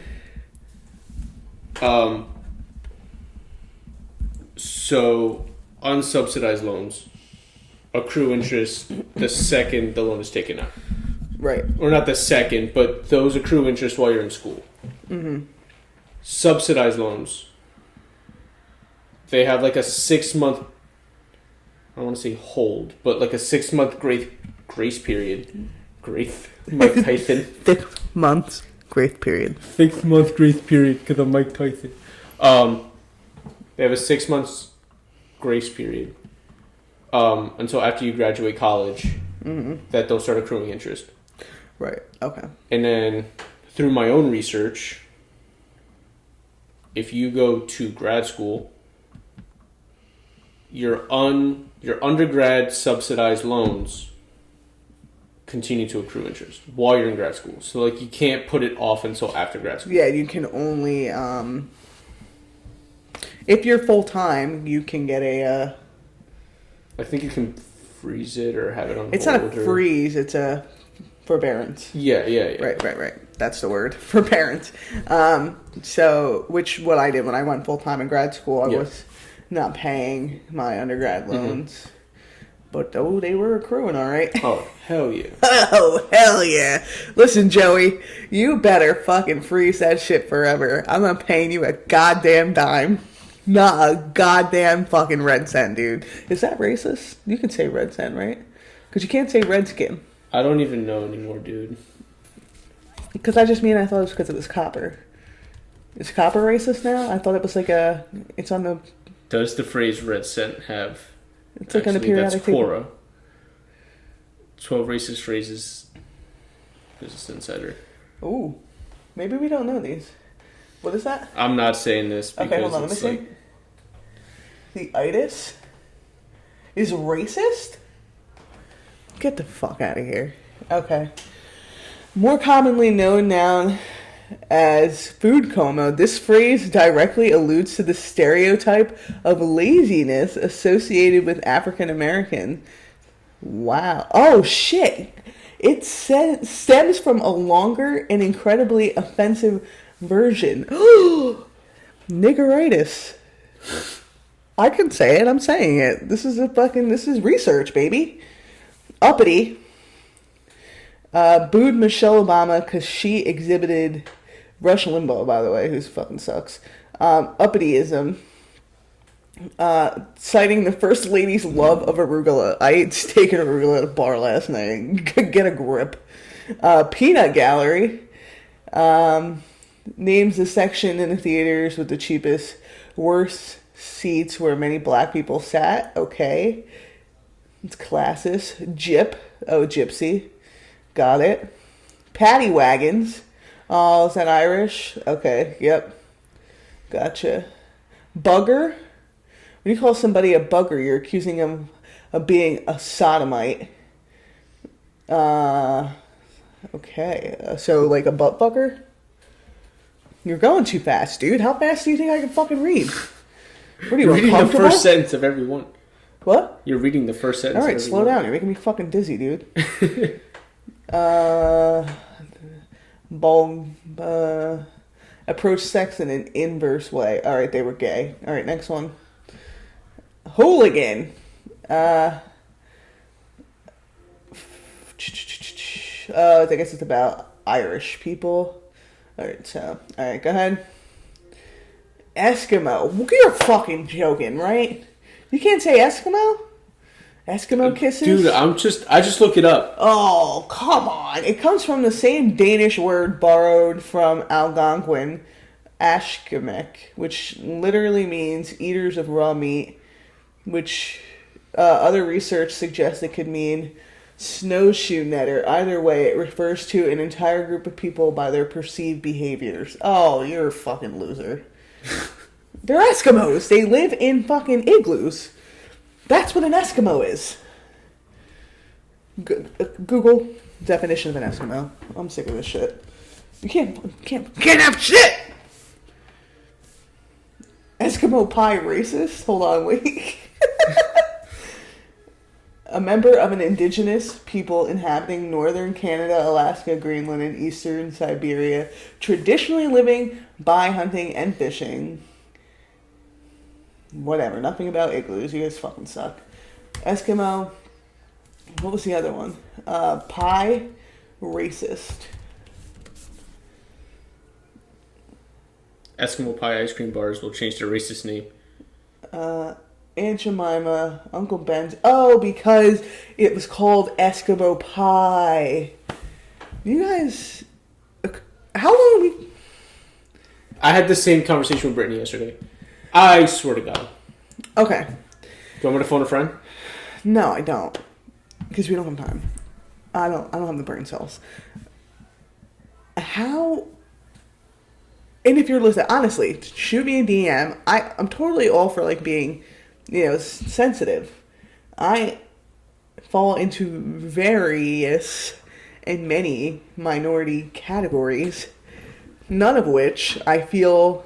So unsubsidized loans accrue interest the second the loan is taken out. Right. Or not the second, but those accrue interest while you're in school. Mm-hmm. Subsidized loans, they have like a 6 month, I don't want to say hold, but like a 6 month grace period. Mike Tyson. 6 months grace period. 6 month grace period because I'm Mike Tyson. They have a 6 months grace period until after you graduate college that they'll start accruing interest. Right. Okay. And then through my own research, if you go to grad school, your your undergrad subsidized loans continue to accrue interest while you're in grad school. So, like, you can't put it off until after grad school. Yeah, you can only, if you're full-time, you can get a, I think you can freeze it or have it on it's hold. not a freeze, it's a forbearance. Yeah. Right. That's the word. Forbearance. So, what I did when I went full-time in grad school, I was not paying my undergrad loans. But, they were accruing, all right. Oh, hell yeah. Oh, hell yeah. Listen, Joey, you better fucking freeze that shit forever. I'm not paying you a goddamn dime. Not a goddamn fucking red cent, dude. Is that racist? You can say red cent, right? Because you can't say redskin. I don't even know anymore, dude. Because I thought it was because it was copper. Is copper racist now? I thought it was like it's on the... Does the phrase red cent have... It's like on the periodic table. Quora. 12 racist phrases. Business Insider. Ooh. Maybe we don't know these. What is that? I'm not saying this because okay, hold on, let me see. The itis is racist? Get the fuck out of here. Okay. More commonly known now as food coma, this phrase directly alludes to the stereotype of laziness associated with African American. Wow. Oh, shit. It stems from a longer and incredibly offensive version. Niggeritis. I can say it. I'm saying it. This is research, baby. Uppity. Booed Michelle Obama because she exhibited... Rush Limbaugh, by the way, who fucking sucks. Uppityism. Citing the First Lady's love of arugula. I ate steak and arugula at a bar last night. Get a grip. Peanut Gallery. Names the section in the theaters with the cheapest, worst seats where many black people sat. Okay. It's classist. Gyp. Oh, gypsy. Got it. Paddy wagons. Oh, is that Irish? Okay, yep. Gotcha. Bugger. When you call somebody a bugger, you're accusing them of being a sodomite. Okay. So, like a butt fucker? You're going too fast, dude. How fast do you think I can fucking read? What are you, You're reading the uncomfortable? first sentence of every one. What? You're reading the first sentence. Alright, slow down. You're making me fucking dizzy, dude. Approach sex in an inverse way. Alright, they were gay. Alright, next one. Hooligan. I guess it's about Irish people. Alright, go ahead. Eskimo. You're fucking joking, right? You can't say Eskimo? Eskimo kisses? Dude, I just look it up. Oh, come on. It comes from the same Danish word borrowed from Algonquin, Ashkemek, which literally means eaters of raw meat, which other research suggests it could mean snowshoe netter. Either way, it refers to an entire group of people by their perceived behaviors. Oh, you're a fucking loser. They're Eskimos. They live in fucking igloos. That's what an Eskimo is. Google definition of an Eskimo. I'm sick of this shit. You can't have shit! Eskimo pie racist? Hold on, wait. A member of an indigenous people inhabiting northern Canada, Alaska, Greenland, and eastern Siberia, traditionally living by hunting and fishing. Whatever, nothing about igloos. You guys fucking suck. Eskimo. What was the other one? Pie racist. Eskimo pie ice cream bars will change their racist name. Aunt Jemima, Uncle Ben's. Oh, because it was called Eskimo pie. You guys, how long have we... I had the same conversation with Brittany yesterday. I swear to God. Okay. Do you want me to phone a friend? No, I don't. Because we don't have time. I don't have the brain cells. How... And if you're listening, honestly, shoot me a DM. I'm totally all for, like, being, sensitive. I fall into various and many minority categories, none of which I feel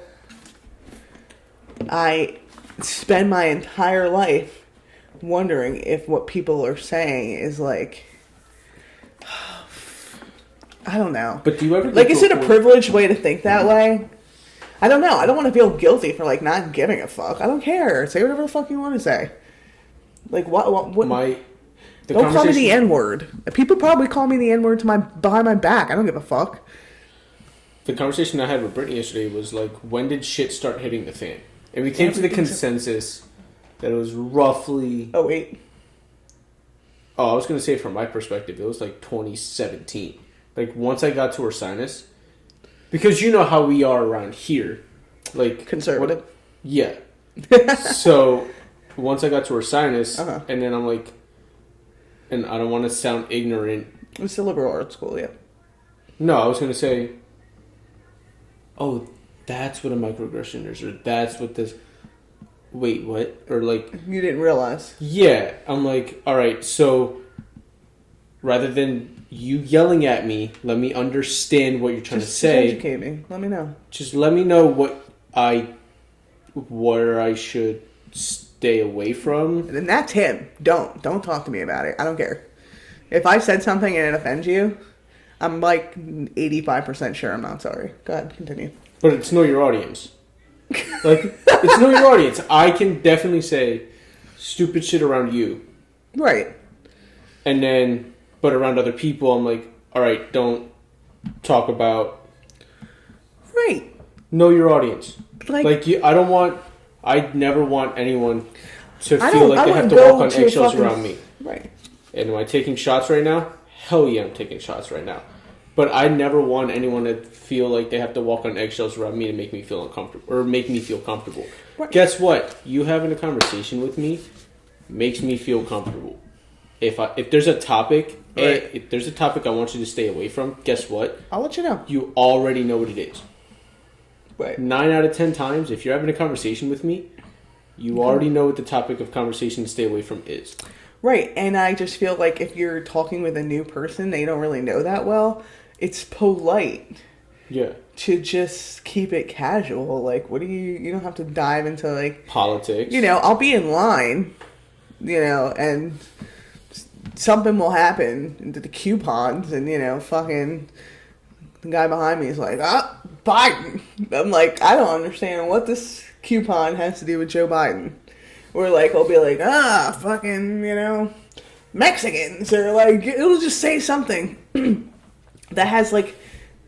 I spend my entire life wondering if what people are saying is like, I don't know. But do you ever like, is it a privileged way to think that way? I don't know. I don't want to feel guilty for like not giving a fuck. I don't care. Say whatever the fuck you want to say. Like what don't call me the N-word. People probably call me the N-word behind my back. I don't give a fuck. The conversation I had with Brittany yesterday was like, when did shit start hitting the fan? And we came to the consensus that it was roughly... Oh, wait. Oh, I was going to say from my perspective, it was like 2017. Like, once I got to Ursinus, because you know how we are around here. Like... Conservative? Yeah. So, once I got to Ursinus, and then I'm like... And I don't want to sound ignorant. It's a liberal arts school, yeah. No, I was going to say... Oh, that's what a microaggression is, or that's what this... Wait, what? Or like... You didn't realize. Yeah. I'm like, alright, so... Rather than you yelling at me, let me understand what you're trying to say. Just educate me. Let me know. Just let me know where I should stay away from. And that's him. Don't talk to me about it. I don't care. If I said something and it offends you, I'm like 85% sure I'm not sorry. Go ahead, continue. But it's know your audience. Like, it's know your audience. I can definitely say stupid shit around you. Right. And then, but around other people, I'm like, alright, don't talk about... Right. Know your audience. I'd never want anyone to feel like they have to walk on eggshells around me. Right. And am I taking shots right now? Hell yeah, I'm taking shots right now. But I never want anyone to feel like they have to walk on eggshells around me to make me feel uncomfortable or make me feel comfortable. Right. Guess what? You having a conversation with me makes me feel comfortable. If there's a topic, right. if there's a topic I want you to stay away from, guess what? I'll let you know. You already know what it is. Right. 9 out of 10 times, if you're having a conversation with me, you already know what the topic of conversation to stay away from is. Right, and I just feel like if you're talking with a new person they don't really know that well, it's polite. Yeah. To just keep it casual. Like, what do you don't have to dive into, like... Politics. You know, I'll be in line, you know, and something will happen into the coupons, and, you know, fucking... The guy behind me is like, Biden. I'm like, I don't understand what this coupon has to do with Joe Biden. Or, like, I'll be like, fucking, you know, Mexicans. Or, like, it'll just say something that has, like,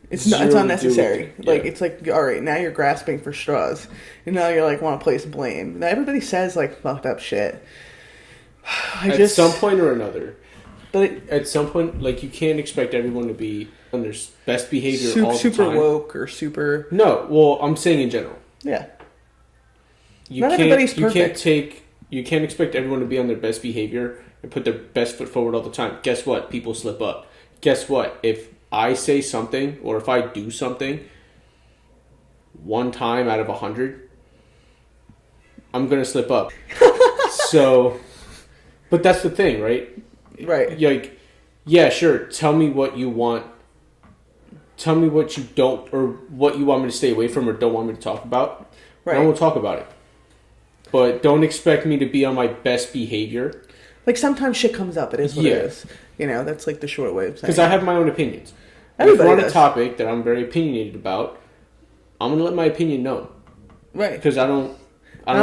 it's unnecessary. Yeah. Like, it's like, all right, now you're grasping for straws. And now you're, like, want to place blame. Now everybody says, like, fucked up shit. At some point or another. But at some point, like, you can't expect everyone to be on their best behavior all the time. Super woke or super... No, well, I'm saying in general. Yeah. Everybody's perfect. You can't expect everyone to be on their best behavior and put their best foot forward all the time. Guess what? People slip up. Guess what? If I say something or if I do something one time out of 100, I'm going to slip up. So, but that's the thing, right? Right. Like, yeah, sure. Tell me what you want. Tell me what you don't, or what you want me to stay away from or don't want me to talk about. Right. And I won't talk about it. But don't expect me to be on my best behavior. Like, sometimes shit comes up. It is what it is. You know, that's like the short way of saying it. Because I have my own opinions. Everybody if we're on a topic that I'm very opinionated about, I'm going to let my opinion known. Right. Because I don't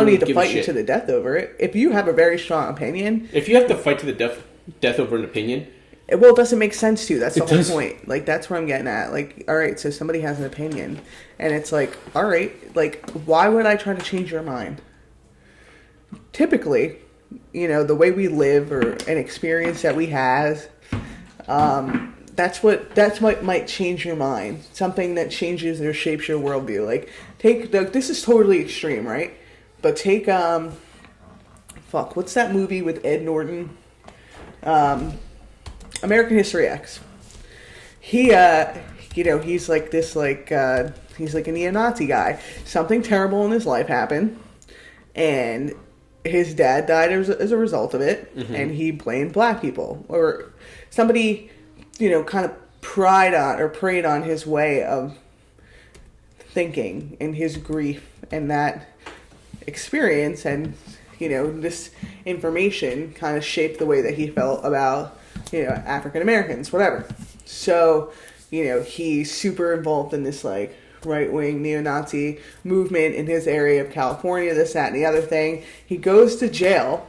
need to fight you to the death over it. If you have a very strong opinion... If you have to fight to the death over an opinion... Well, it doesn't make sense to you. That's the whole point. Like, that's where I'm getting at. Like, all right, so somebody has an opinion. And it's like, all right, like, why would I try to change your mind? Typically, you know, the way we live or an experience that we have, that's what might change your mind. Something that changes or shapes your worldview. Like, this is totally extreme, right? But take, what's that movie with Ed Norton? American History X. He, you know, he's like this, like, he's like a neo-Nazi guy. Something terrible in his life happened, and his dad died as a result of it, and he blamed black people or somebody, kind of preyed on his way of thinking and his grief and that experience, and this information kind of shaped the way that he felt about African Americans, whatever. So he's super involved in this like right-wing neo-Nazi movement in his area of California, this, that, and the other thing. He goes to jail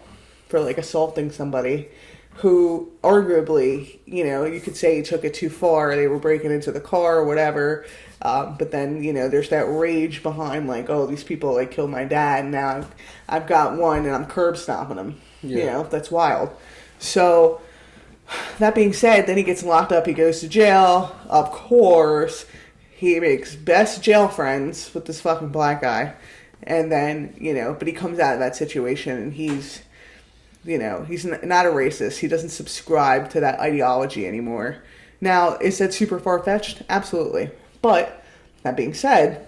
for like assaulting somebody who arguably, you could say he took it too far. They were breaking into the car or whatever. But then, there's that rage behind like, oh, these people like killed my dad and now I've got one and I'm curb stomping them. Yeah. That's wild. So that being said, then he gets locked up. He goes to jail. Of course, he makes best jail friends with this fucking black guy. And then, but he comes out of that situation and he's not a racist. He doesn't subscribe to that ideology anymore. Now, is that super far-fetched? Absolutely. But, that being said,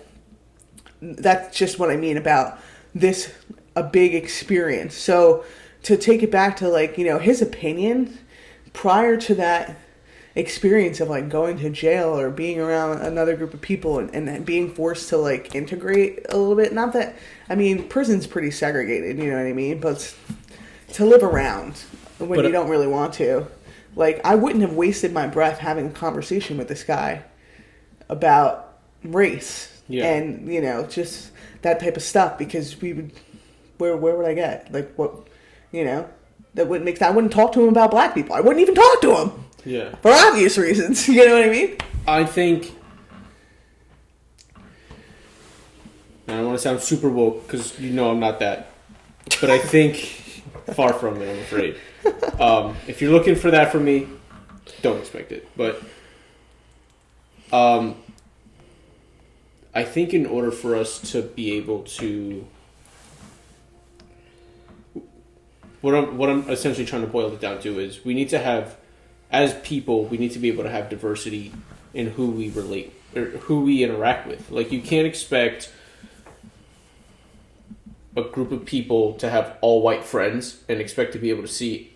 that's just what I mean about this, a big experience. So, to take it back to, like, his opinion prior to that experience of, like, going to jail or being around another group of people and being forced to, like, integrate a little bit. Not that, prison's pretty segregated, you know what I mean? But to live around when you don't really want to. Like, I wouldn't have wasted my breath having a conversation with this guy about race and, just that type of stuff, because we would, where would I get? Like, what, that wouldn't make sense. I wouldn't talk to him about black people. I wouldn't even talk to him. Yeah. For obvious reasons. You know what I mean? I think, I don't want to sound super woke, because I'm not that, but I think, far from it, I'm afraid. If you're looking for that from me, don't expect it. But I think in order for us to be able to, what I'm essentially trying to boil it down to is we need to have, as people, we need to be able to have diversity in who we relate or who we interact with. Like, you can't expect a group of people to have all white friends and expect to be able to see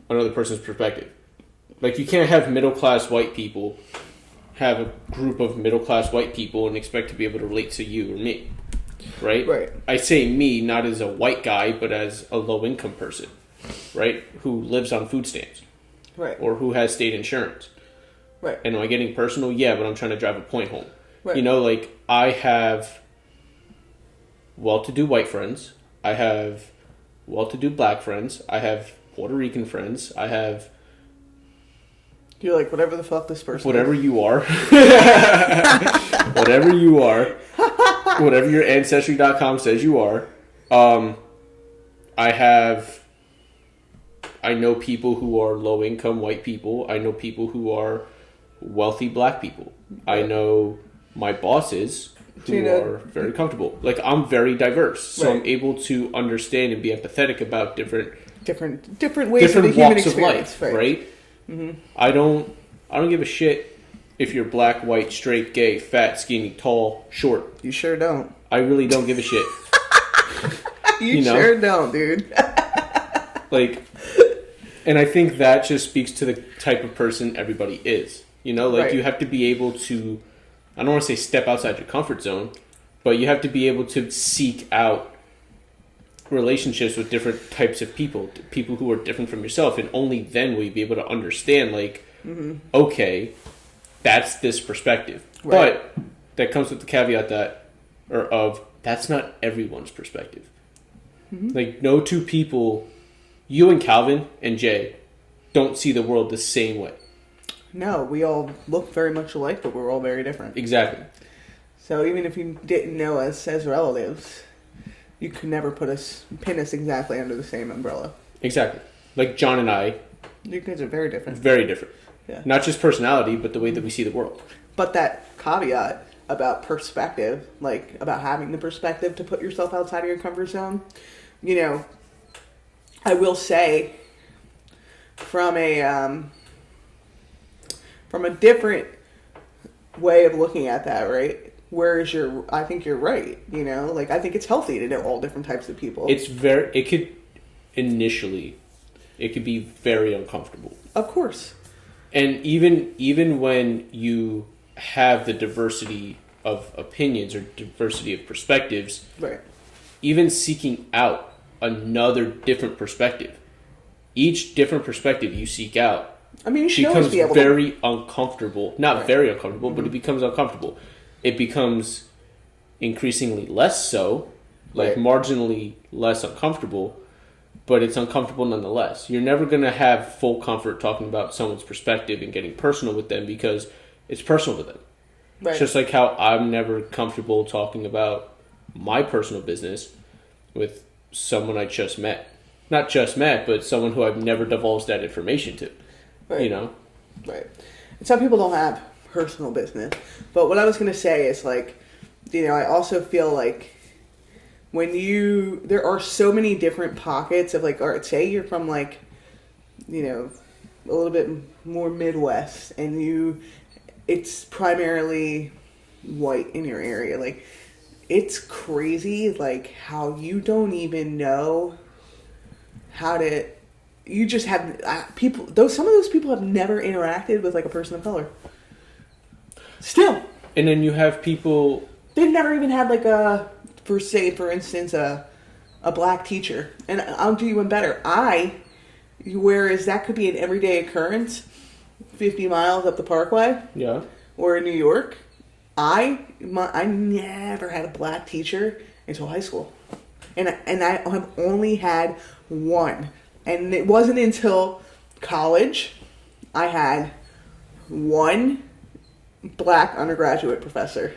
another person's perspective. Like, you can't have middle-class white people have a group of middle-class white people and expect to be able to relate to you or me, right? Right. I say me not as a white guy, but as a low-income person, right, who lives on food stamps, right, or who has state insurance. Right. And am I getting personal? Yeah, but I'm trying to drive a point home. Right. Like, I have well-to-do white friends. I have well-to-do black friends. I have Puerto Rican friends. I have... You're like, whatever the fuck this person whatever is. you are. Whatever you are. Whatever your Ancestry.com says you are. I know people who are low-income white people. I know people who are wealthy black people. I know my bosses who are very comfortable. Like, I'm very diverse, so I'm able to understand and be empathetic about different ways of the human walks of experience, life, right? Mm-hmm. I don't give a shit if you're black, white, straight, gay, fat, skinny, tall, short. You sure don't. I really don't give a shit. you sure don't, dude. Like, and I think that just speaks to the type of person everybody is. You have to be able to, I don't want to say step outside your comfort zone, but you have to be able to seek out relationships with different types of people who are different from yourself, and only then will you be able to understand, like, okay, that's this perspective. Right. But that comes with the caveat that's not everyone's perspective. Mm-hmm. Like, no two people, you and Calvin and Jay, don't see the world the same way. No, we all look very much alike, but we're all very different. Exactly. So even if you didn't know us as relatives, you could never pin us exactly under the same umbrella. Exactly. Like John and I. You guys are very different. Very different. Yeah. Not just personality, but the way that we see the world. But that caveat about perspective, like about having the perspective to put yourself outside of your comfort zone, I will say from a different way of looking at that, right? Whereas I think you're right, you know? Like, I think it's healthy to know all different types of people. Initially, it could be very uncomfortable. Of course. And even when you have the diversity of opinions or diversity of perspectives, right? Even seeking out another different perspective, each different perspective you seek out, I mean, you should becomes always be able very uncomfortable. Not right. very uncomfortable, Mm-hmm. but it becomes uncomfortable. It becomes increasingly less so, like right. marginally less uncomfortable, but it's uncomfortable nonetheless. You're never going to have full comfort talking about someone's perspective and getting personal with them because it's personal to them. Right. It's just like how I'm never comfortable talking about my personal business with someone I just met. Not just met, but someone who I've never divulged that information to. Right. You know? Right. And some people don't have personal business. But what I was going to say is, like, you know, I also feel like there are so many different pockets of, like, all right, say you're from, like, you know, a little bit more Midwest, and it's primarily white in your area. Like, it's crazy, like, how you don't even know how to, you just have, some of those people have never interacted with, like, a person of color. Still. And then you have people, they've never even had, like, for instance, a black teacher. And I'll do you one better. Whereas that could be an everyday occurrence, 50 miles up the Parkway, yeah, or in New York, I never had a black teacher until high school, and I have only had one, and it wasn't until college I had one black undergraduate professor,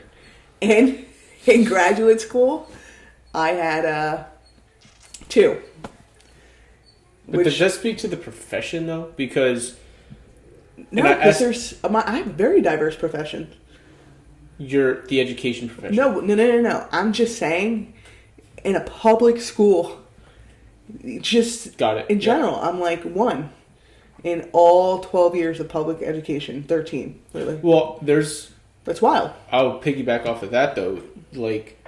and in graduate school I had two. But does that speak to the profession, though? Because no, because I have a very diverse profession. You're the education profession. No. I'm just saying, in a public school, just got it. In general, I'm like one in all 12 years of public education, 13, really. Well, that's wild. I'll piggyback off of that, though. Like,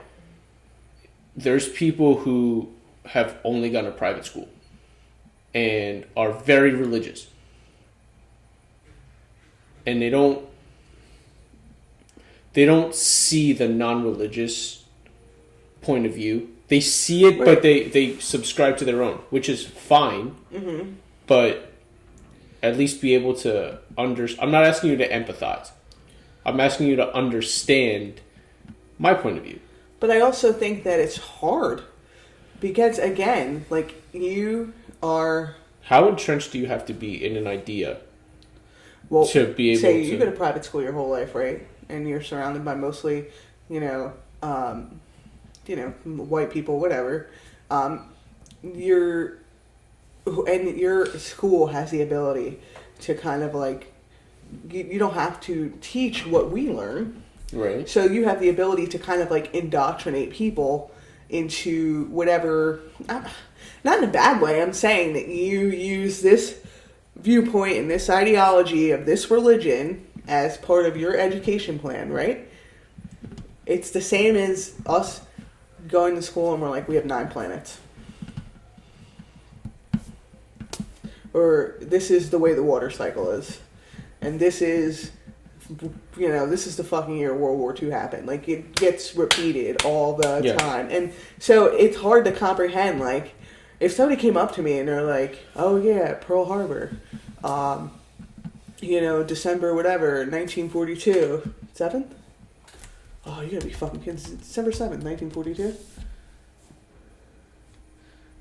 there's people who have only gone to private school and are very religious. And they don't see the non-religious point of view. They see it, right. But they subscribe to their own, which is fine. Mm-hmm. But at least be able to I'm not asking you to empathize. I'm asking you to understand my point of view. But I also think that it's hard because, again, like, you are... How entrenched do you have to be in an idea to be able to... Say you go to private school your whole life, right? And you're surrounded by mostly, white people, whatever. Your school has the ability to kind of, like, you don't have to teach what we learn. Right. So you have the ability to kind of, like, indoctrinate people into whatever, not in a bad way. I'm saying that you use this viewpoint and this ideology of this religion as part of your education plan, right? It's the same as us going to school and we're like, we have 9 planets. Or this is the way the water cycle is. And this is, this is the fucking year World War II happened. Like, it gets repeated all the time. And so it's hard to comprehend, like, if somebody came up to me and they're like, oh yeah, Pearl Harbor, December whatever, 1942, 7th? Oh, you gotta be fucking kidding. December 7th, 1942?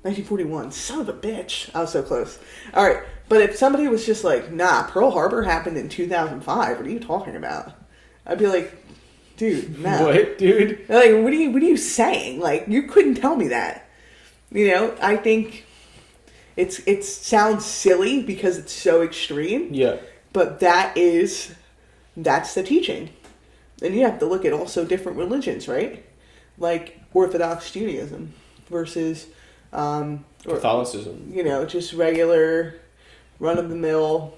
1941. Son of a bitch. I was so close. Alright, but if somebody was just like, nah, Pearl Harbor happened in 2005, what are you talking about? I'd be like, dude, no. What, dude? Like, what are you saying? Like, you couldn't tell me that. I think it sounds silly because it's so extreme. Yeah. But that's the teaching. And you have to look at also different religions, right? Like Orthodox Judaism versus Catholicism. Just regular run-of-the-mill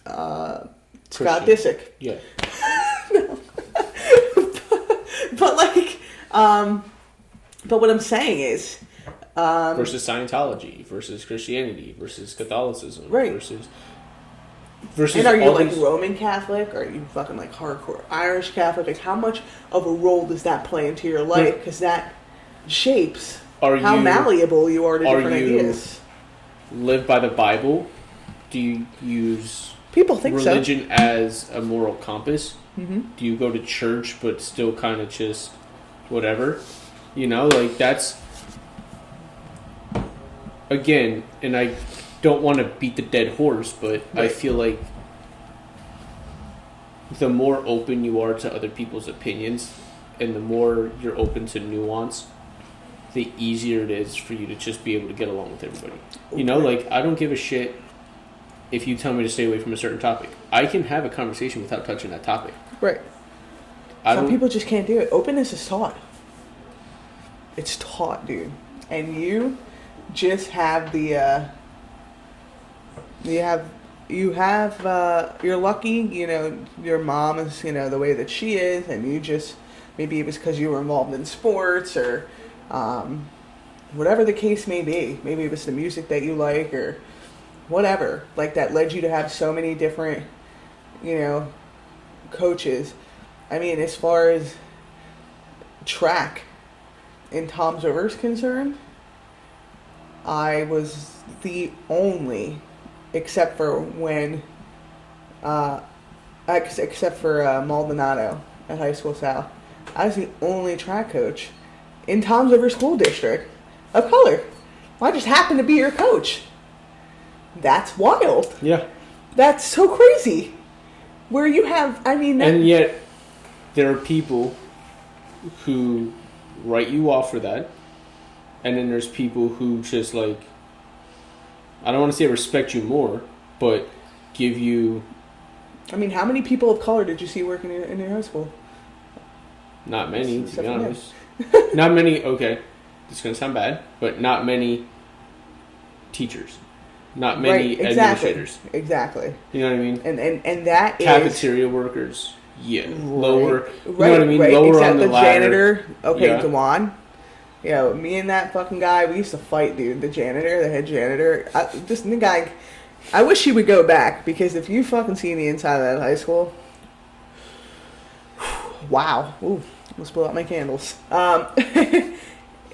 Scott Disick. Yeah. No. But what I'm saying is, versus Scientology, versus Christianity, versus Catholicism, right? Versus. And are you like these... Roman Catholic? Or are you fucking like hardcore Irish Catholic? Like, how much of a role does that play into your life? Because that shapes how malleable you are to different ideas. Live by the Bible? Do you use people think religion as a moral compass? Mm-hmm. Do you go to church but still kind of just whatever? You know, like that's again, and I don't want to beat the dead horse, but right. I feel like the more open you are to other people's opinions and the more you're open to nuance, the easier it is for you to just be able to get along with everybody. Okay. You know, like, I don't give a shit if you tell me to stay away from a certain topic. I can have a conversation without touching that topic. Right. Some people just can't do it. Openness is taught. It's taught, dude. And you just have the... you're lucky, you know, your mom is, you know, the way that she is, and you just, maybe it was because you were involved in sports or whatever the case may be. Maybe it was the music that you like or whatever, like that led you to have so many different, you know, coaches. I mean, as far as track in Tom's River is concerned, I was the only... except for when, except for Maldonado at High School South, I was the only track coach in Toms River School District of color. I just happened to be your coach. That's wild. Yeah. That's so crazy. Where you have, I mean... and yet, there are people who write you off for that, and then there's people who just, like... I don't want to say respect you more, but give you... I mean, how many people of color did you see working in your high school? Not many, to be honest. Not many, okay, this is going to sound bad, but not many teachers. Not many administrators. Exactly. You know what I mean? And that cafeteria workers, yeah. Right. Lower, you know what I mean? Right. Lower Except on the ladder. Janitor, okay, yeah. go on. Yo, me and that fucking guy, we used to fight, dude. The janitor, the head janitor. The guy, I wish he would go back, because if you fucking see the inside of that high school, wow. Ooh, almost blew out my candles.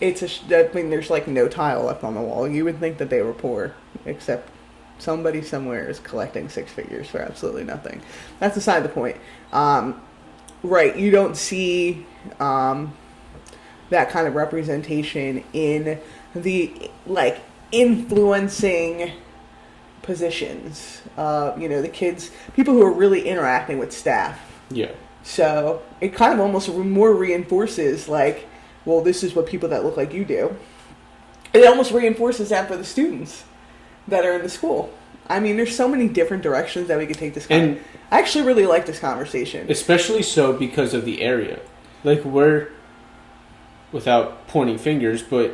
It's I mean, there's like no tile left on the wall. You would think that they were poor, except somebody somewhere is collecting six figures for absolutely nothing. That's beside the point. Right, you don't see... that kind of representation in the, like, influencing positions. You know, the kids, people who are really interacting with staff. Yeah. So it kind of almost more reinforces, like, well, this is what people that look like you do. It almost reinforces that for the students that are in the school. I mean, there's so many different directions that we could take this conversation. I actually really like this conversation. Especially so because of the area. Like, we're... without pointing fingers, but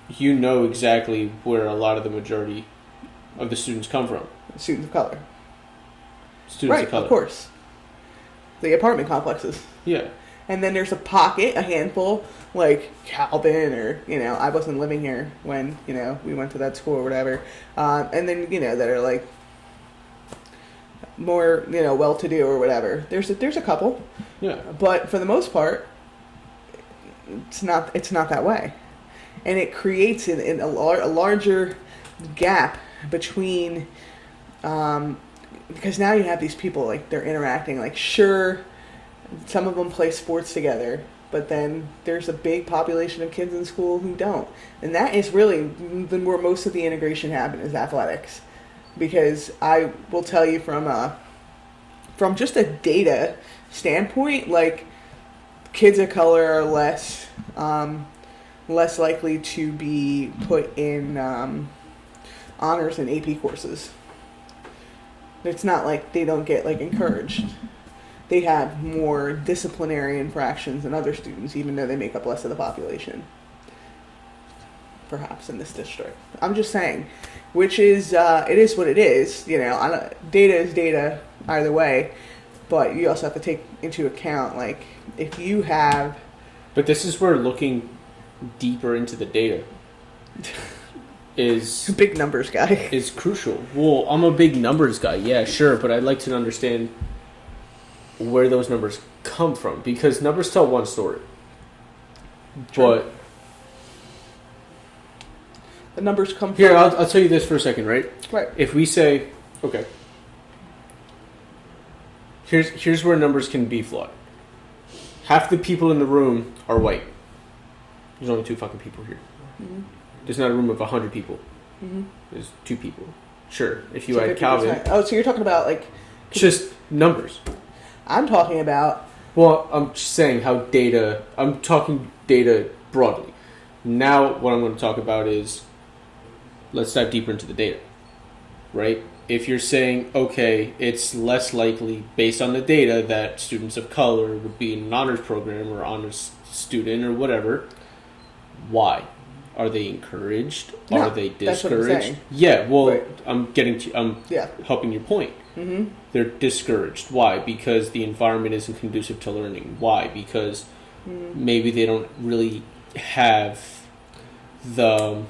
you know exactly where a lot of the majority of the students come from. Students of color. Students of color. Right, of course. The apartment complexes. Yeah. And then there's a pocket, a handful, like Calvin or, you know, I wasn't living here when, you know, we went to that school or whatever. And then, you know, that are like more, you know, well-to-do or whatever. There's a couple. Yeah. But for the most part, it's not that way, and it creates a larger gap between because now you have these people, like, they're interacting, like, sure, some of them play sports together, but then there's a big population of kids in school who don't, and that is really where most of the integration happens, is athletics. Because I will tell you from just a data standpoint, like, kids of color are less likely to be put in honors and AP courses. It's not like they don't get, like, encouraged. They have more disciplinary infractions than other students, even though they make up less of the population. Perhaps in this district. I'm just saying, which is, it is what it is. You know, data is data either way, but you also have to take into account, like, if you have But this is where looking deeper into the data is Big numbers guy. is crucial. Well, I'm a big numbers guy, yeah, sure, but I'd like to understand where those numbers come from, because numbers tell one story. Sure. But The numbers come here, from... I'll tell you this for a second, right? Right. If we say, okay, here's where numbers can be flawed. Half the people in the room are white. There's only 2 fucking people here. Mm-hmm. There's not a room of 100 people. Mm-hmm. There's 2 people. Sure, if you So add 50%. Calvin, Oh, so you're talking about, like... just numbers. I'm talking about... Well, I'm just saying how data... I'm talking data broadly. Now, what I'm going to talk about is... Let's dive deeper into the data. Right? If you're saying, okay, it's less likely, based on the data, that students of color would be in an honors program or honors student or whatever, why? Are they encouraged? No, Are they that's what I'm discouraged? saying. Yeah, well, Right. I'm Yeah. helping your point. Mm-hmm. They're discouraged. Why? Because the environment isn't conducive to learning. Why? Because maybe they don't really have the...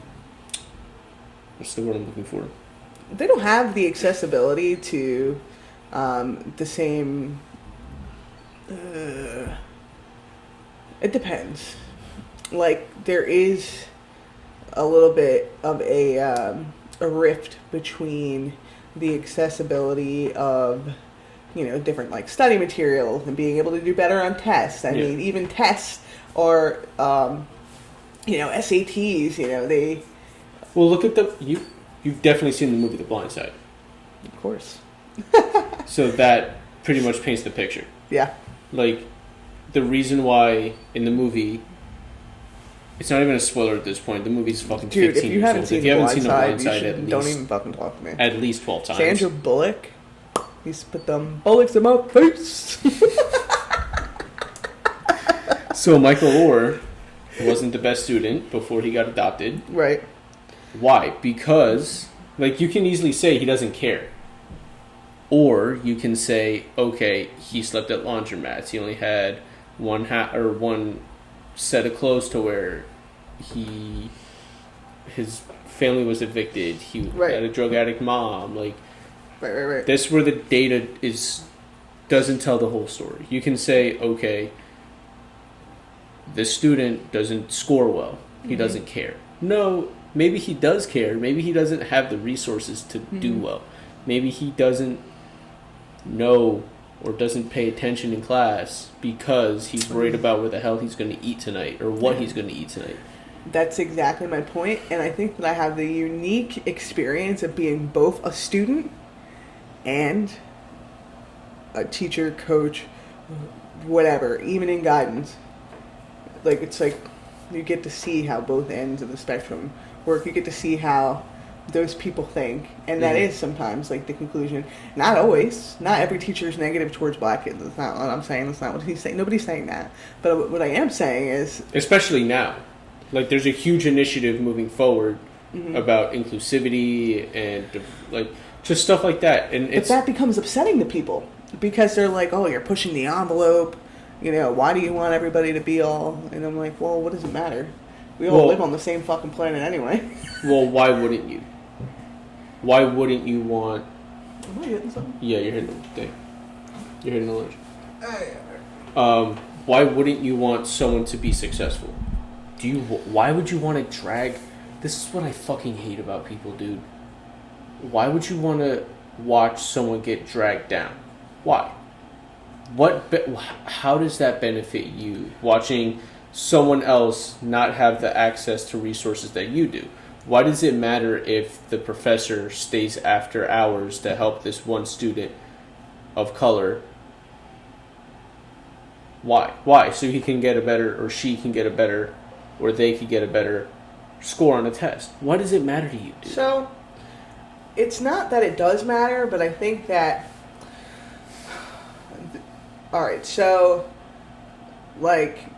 What's the word I'm looking for? They don't have the accessibility to the same... it depends. Like, there is a little bit of a rift between the accessibility of, you know, different, like, study materials and being able to do better on tests. I mean, even tests or, you know, SATs, you know, they... Well, look at you've definitely seen the movie The Blind Side. Of course. So that pretty much paints the picture. Yeah. Like, the reason why in the movie... It's not even a spoiler at this point. The movie's fucking 15 Dude, if you years haven't old. seen If you haven't seen The Blind Blind Side, Side, you at should, don't least, even fucking talk to me. at least 12 times. Sandra Bullock used to put them bullocks in my face. So Michael Orr wasn't the best student before he got adopted. Right. Why? Because, like, you can easily say he doesn't care. Or you can say, okay, he slept at laundromats. He only had one set of clothes to wear. His family was evicted. He Right. had a drug addict mom. Like, Right. that's where the data doesn't tell the whole story. You can say, okay, this student doesn't score well. He doesn't care. No, maybe he does care. Maybe he doesn't have the resources to do well. Maybe he doesn't know or doesn't pay attention in class because he's worried about where the hell he's going to eat tonight or what he's going to eat tonight. That's exactly my point, and I think that I have the unique experience of being both a student and a teacher, coach, whatever, even in guidance. Like, it's like you get to see how both ends of the spectrum work. You get to see how those people think, and that is sometimes like the conclusion. Not always. Not every teacher is negative towards black kids. That's not what I'm saying. That's not what he's saying. Nobody's saying that. But what I am saying is, especially now, like, there's a huge initiative moving forward about inclusivity and like just stuff like that, and but that becomes upsetting to people because they're like, "Oh, you're pushing the envelope. You know, why do you want everybody to be all?" And I'm like, "Well, what does it matter? We all live on the same fucking planet anyway." Well, why wouldn't you? Why wouldn't you want... Am I hitting something? Yeah, you're hitting the thing. You're hitting the ledge. Why wouldn't you want someone to be successful? Why would you want to drag... This is what I fucking hate about people, dude. Why would you want to watch someone get dragged down? Why? How does that benefit you, watching someone else not have the access to resources that you do? Why does it matter if the professor stays after hours to help this one student of color? Why? So he can get a better, or she can get a better, or they can get a better score on a test. Why does it matter to you, dude? So, it's not that it does matter, but I think that... Alright, so, like...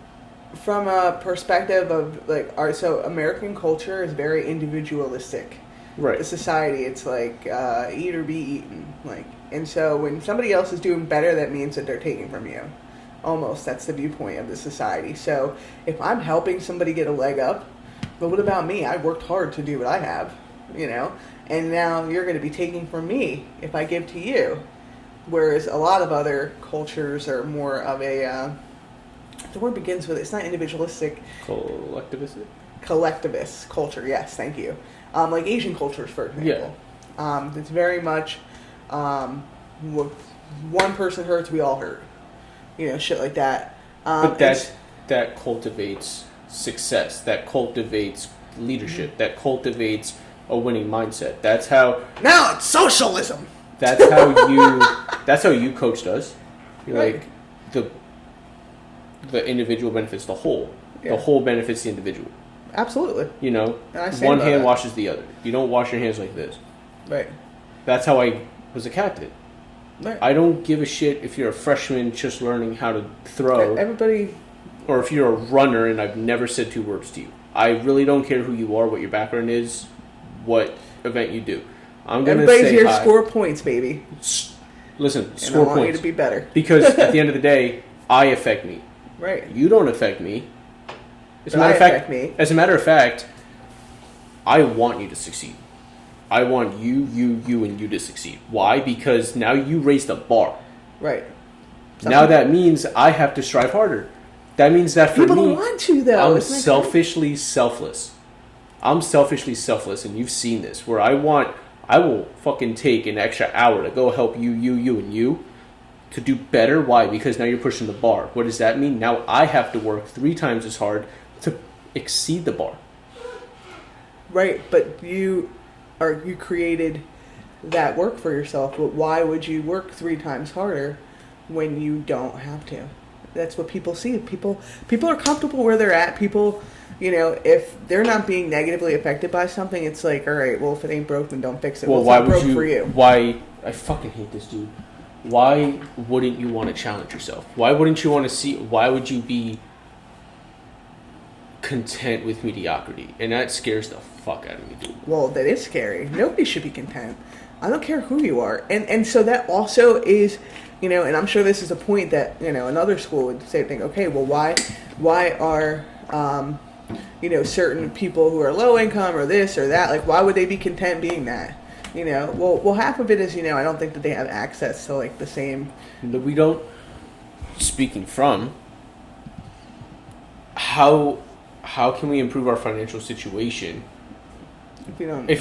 From a perspective of, like, so American culture is very individualistic. Right. The society, it's like, eat or be eaten. Like, and so when somebody else is doing better, that means that they're taking from you. Almost, that's the viewpoint of the society. So if I'm helping somebody get a leg up, but what about me? I worked hard to do what I have, you know, and now you're going to be taking from me if I give to you. Whereas a lot of other cultures are more of a, the word begins with, it's not individualistic. Collectivist culture, yes, thank you. Like Asian cultures, for example. Yeah. It's very much, one person hurts, we all hurt. You know, shit like that. But that cultivates success. That cultivates leadership. That cultivates a winning mindset. That's how. Now it's socialism. That's how you. That's how you coached us. You're right. Like the individual benefits the whole. Yeah. The whole benefits the individual. Absolutely. You know, one hand washes the other. You don't wash your hands like this. Right. That's how I was a captain. Right. I don't give a shit if you're a freshman just learning how to throw. Everybody. Or if you're a runner and I've never said 2 words to you. I really don't care who you are, what your background is, what event you do. I'm going to say everybody's here to score points, baby. Listen, and score I want points. You to be better. Because at the end of the day, I affect me. Right. You don't affect me. As a matter of fact, I want you to succeed. I want you, and you to succeed. Why? Because now you raised the bar. Right. Now that means I have to strive harder. That means that for people me, don't want to, though. I'm selfishly selfless. I'm selfishly selfless, and you've seen this, where I will fucking take an extra hour to go help you, and you to do better. Why? Because now you're pushing the bar. What does that mean? Now I have to work 3 times as hard to exceed the bar. Right, but you created that work for yourself. But why would you work 3 times harder when you don't have to? That's what people see. People are comfortable where they're at. People, you know, if they're not being negatively affected by something, it's like, all right, well, if it ain't broke, then don't fix it. Well, it's why not would broke you? For you. Why? I fucking hate this dude. Why wouldn't you want to challenge yourself? Why wouldn't you want to see? Why would you be content with mediocrity? And that scares the fuck out of me, dude. Well, that is scary. Nobody should be content. I don't care who you are. And so that also is, you know, and I'm sure this is a point that, you know, another school would say, okay, well, why are, you know, certain people who are low income or this or that, like, why would they be content being that? You know, well, half of it is, you know, I don't think that they have access to, like, the same. We don't, speaking from, how can we improve our financial situation? If you don't,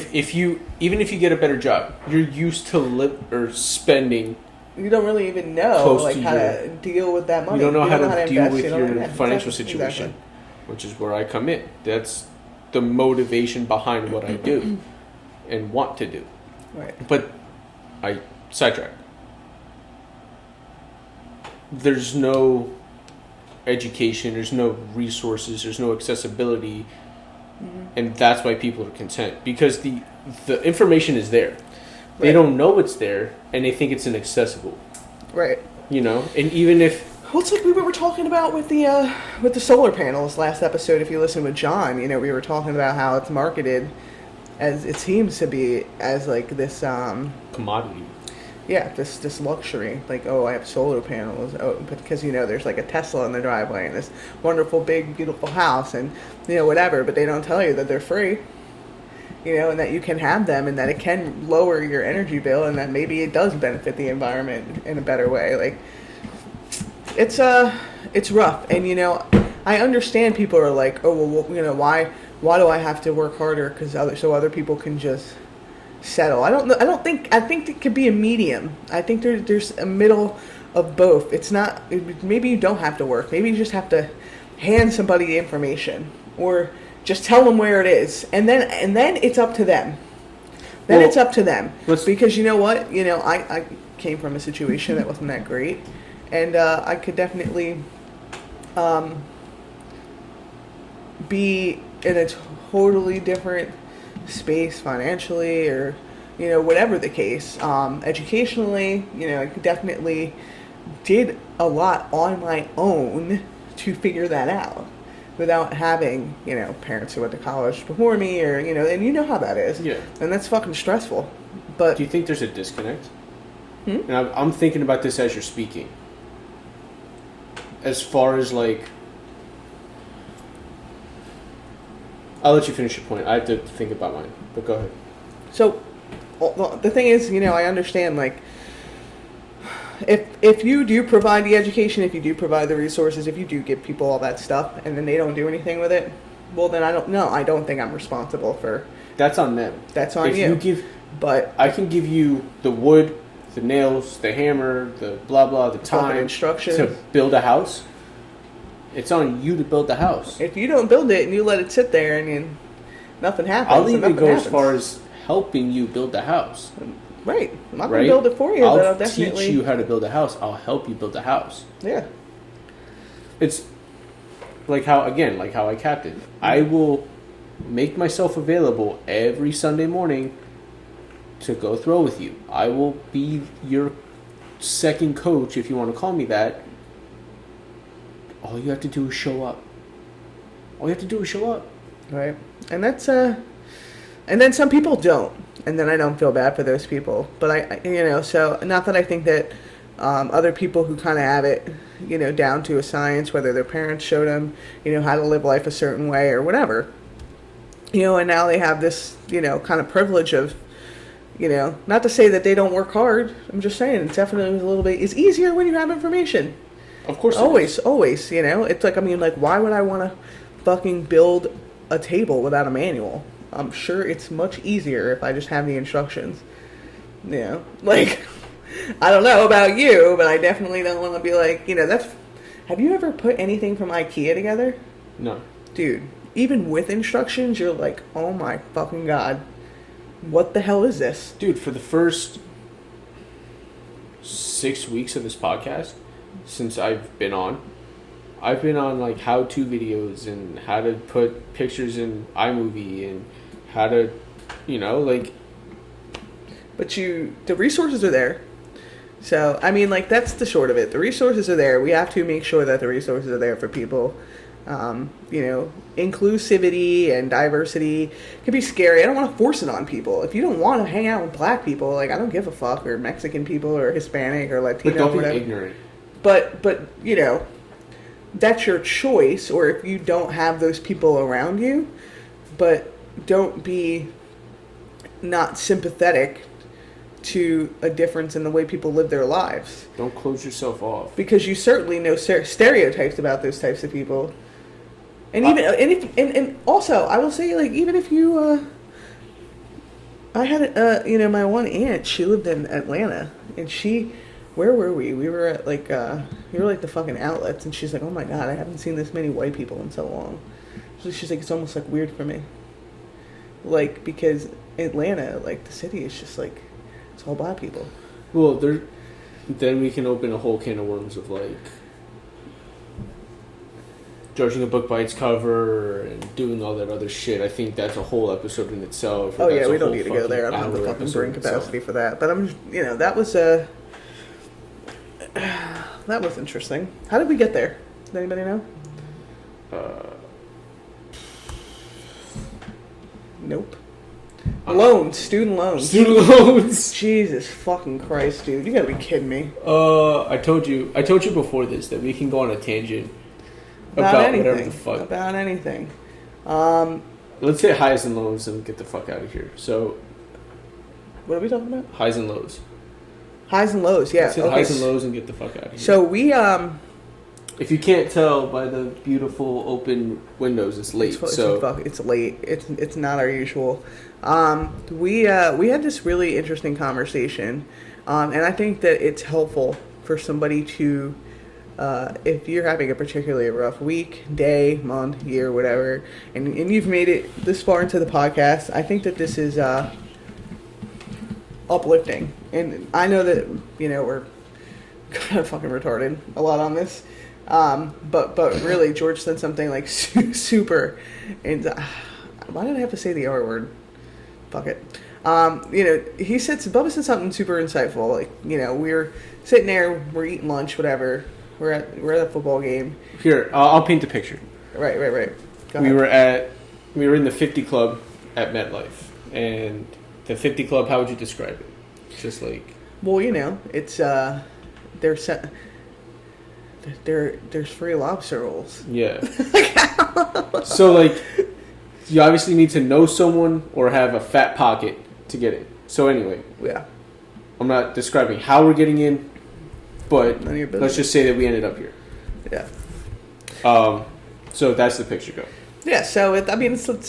even if you get a better job, you're used to spending. You don't really even know like how to deal with that money. You don't know how to deal with your invest. financial situation, exactly. Which is where I come in. That's the motivation behind what I do and want to do. Right. But I sidetracked. There's no education, there's no resources, there's no accessibility, and that's why people are content, because the information is there. They don't know it's there, and they think it's inaccessible. Right. You know, and even if well, it's like we were talking about with the solar panels last episode. If you listen with John, you know, we were talking about how it's marketed as it seems to be as like this commodity. Yeah, this luxury, like, oh, I have solar panels, oh, because, you know, there's like a Tesla in the driveway and this wonderful, big, beautiful house and, you know, whatever, but they don't tell you that they're free, you know, and that you can have them and that it can lower your energy bill and that maybe it does benefit the environment in a better way. Like, it's rough, and, you know, I understand people are like, oh, well, you know, why do I have to work harder so other people can just settle? I think it could be a medium. I think there's a middle of both. It's not, maybe you don't have to work. Maybe you just have to hand somebody the information or just tell them where it is, and then it's up to them. It's up to them, because you know what? You know, I came from a situation that wasn't that great, and I could definitely be in a totally different space financially, or, you know, whatever the case. Educationally, you know, I definitely did a lot on my own to figure that out without having, you know, parents who went to college before me, or, you know, and you know how that is. Yeah. And that's fucking stressful. But do you think there's a disconnect? And I'm thinking about this as you're speaking. as far as like, I'll let you finish your point. I have to think about mine, but go ahead. So, the thing is, I understand, like, if you do provide the education, if you do provide the resources, if you do give people all that stuff, and then they don't do anything with it, well, then I don't think I'm responsible for... That's on them. That's on if you. But I can give you the wood, the nails, the hammer, the blah blah, the time, instructions to build a house. It's on you to build the house. If you don't build it and you let it sit there and nothing happens, I'll even go as far as helping you build the house. Right. I'm not going to build it for you, but I'll definitely teach you how to build a house. I'll help you build a house. Yeah. It's like how I captain. I will make myself available every Sunday morning to go throw with you. I will be your second coach, if you want to call me that. All you have to do is show up. Right. And that's and then some people don't. And then I don't feel bad for those people. But I so not that I think that other people who kind of have it, down to a science, whether their parents showed them, how to live life a certain way or whatever, and now they have this, kind of privilege of, not to say that they don't work hard. I'm just saying it's definitely it's easier when you have information. Of course. Always, it's like, why would I want to fucking build a table without a manual? I'm sure it's much easier if I just have the instructions. Like, I don't know about you, but I definitely don't want to be like, have you ever put anything from IKEA together? No. Dude, even with instructions, you're like, oh my fucking God, what the hell is this? Dude, for the first 6 weeks of this podcast, since I've been on like how-to videos and how to put pictures in iMovie and how to, But the resources are there. So, that's the short of it. The resources are there. We have to make sure that the resources are there for people. Inclusivity and diversity can be scary. I don't want to force it on people. If you don't want to hang out with black people, like, I don't give a fuck, or Mexican people, or Hispanic, or Latino, but don't whatever. be ignorant. But that's your choice, or if you don't have those people around you, but don't be not sympathetic to a difference in the way people live their lives. Don't close yourself off. Because you certainly know stereotypes about those types of people. And and also, I will say, like, even if you, I had, my one aunt, she lived in Atlanta, and where were we? We were at, like, the fucking outlets, and she's like, oh my God, I haven't seen this many white people in so long. So she's like, it's almost, like, weird for me. Like, because Atlanta, like, the city is just, like, it's all black people. Well, then we can open a whole can of worms of, like, judging a book by its cover and doing all that other shit. I think that's a whole episode in itself. Oh yeah, we don't need to go there. I don't have the fucking brain capacity for that. But that was interesting. How did we get there? Does anybody know? Nope. Student loans. Jesus fucking Christ, dude! You gotta be kidding me. I told you before this that we can go on a tangent about whatever the fuck. About anything. Let's hit highs and lows and get the fuck out of here. So, what are we talking about? Highs and lows. Highs and lows, yeah. Let's hit highs and lows and get the fuck out of here. So we if you can't tell by the beautiful open windows, it's late. It's late. It's not our usual. We had this really interesting conversation, and I think that it's helpful for somebody to, if you're having a particularly rough week, day, month, year, whatever, and you've made it this far into the podcast, I think that this is uplifting. And I know that we're kind of fucking retarded a lot on this. But really, George said something like super, and why did I have to say the R word? Fuck it. Bubba said something super insightful. Like, we're sitting there, we're eating lunch, whatever. We're at a football game. Here, I'll paint the picture. Right. Go we ahead. We were in the 50 Club at MetLife, and the 50 Club. How would you describe it? It's just like, well, it's they're there's free lobster rolls. Yeah. So, like, you obviously need to know someone or have a fat pocket to get in. So, anyway. Yeah. I'm not describing how we're getting in, but None of your business. let's just say that we ended up here. Yeah. So that's the picture go. Yeah, so it's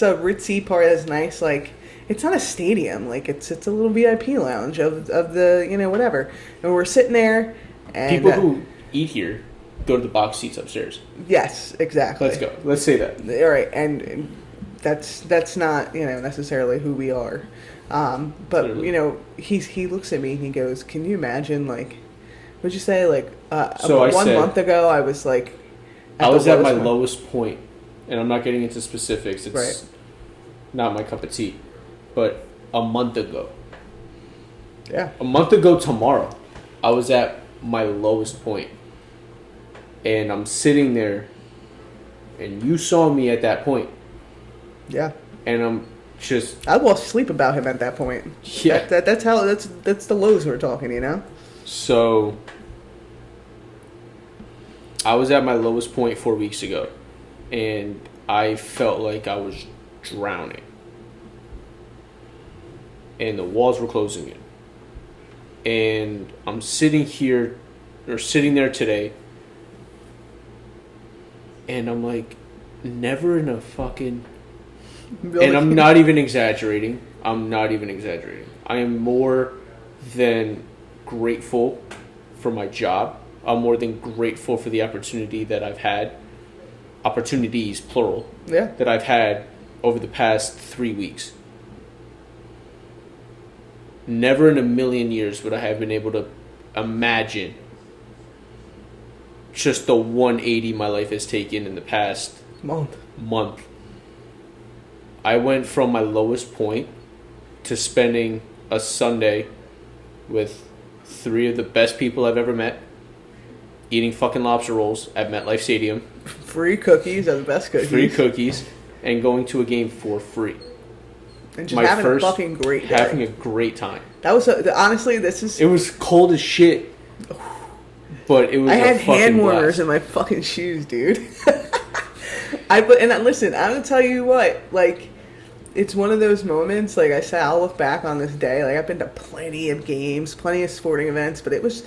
a ritzy part that's nice. Like, it's not a stadium. Like, it's a little VIP lounge of the, whatever. And we're sitting there. And people who eat here go to the box seats upstairs. Yes, exactly. Let's go. Let's say that. All right, and that's not necessarily who we are. But Literally. he looks at me and he goes, "Can you imagine, like, what'd you say, like, So I 1 said- month ago I was like, I was at my point." lowest point, and I'm not getting into specifics. It's Right. not my cup of tea. But a month ago, Yeah. tomorrow, I was at my lowest point. And I'm sitting there, and you saw me at that point. Yeah. And I'm just... I lost sleep about him at that point. Yeah. That's the lows we're talking, So, I was at my lowest point 4 weeks ago, and I felt like I was drowning. And the walls were closing in. And I'm sitting there today, and I'm like, never in a fucking... And I'm not even exaggerating. I am more than grateful for my job. I'm more than grateful for the opportunity that I've had. Opportunities, plural. Yeah. That I've had over the past 3 weeks. Never in a million years would I have been able to imagine just the 180 my life has taken in the past month. I went from my lowest point to spending a Sunday with 3 of the best people I've ever met, eating fucking lobster rolls at MetLife Stadium. Free cookies are the best cookies. And going to a game for free. And just having a fucking great day. Having a great time. That was honestly, this is... It was cold as shit. But it was I had hand warmers blast. in my fucking shoes, dude. Listen, I'm gonna tell you what, like, it's one of those moments, like I said, I'll look back on this day, like, I've been to plenty of games, plenty of sporting events, but it was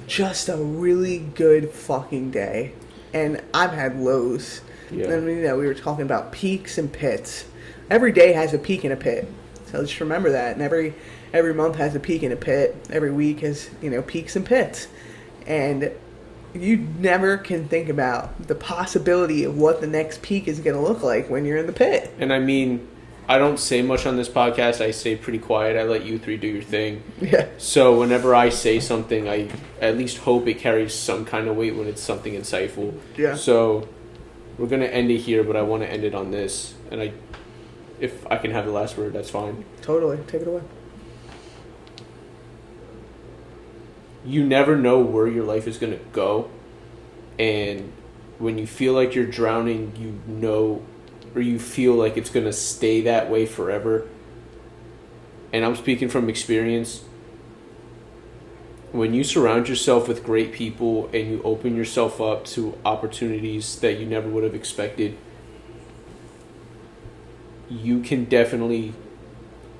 just a really good fucking day. And I've had lows. Yeah. And, we were talking about peaks and pits. Every day has a peak and a pit. So just remember that. And every month has a peak and a pit. Every week has, peaks and pits. And you never can think about the possibility of what the next peak is going to look like when you're in the pit. And I mean, I don't say much on this podcast. I stay pretty quiet. I let you 3 do your thing. Yeah. So whenever I say something, I at least hope it carries some kind of weight when it's something insightful. Yeah. So we're going to end it here, but I want to end it on this. And if I can have the last word, that's fine. Totally. Take it away. You never know where your life is going to go. And when you feel like you're drowning, or you feel like it's going to stay that way forever. And I'm speaking from experience. When you surround yourself with great people and you open yourself up to opportunities that you never would have expected, you can definitely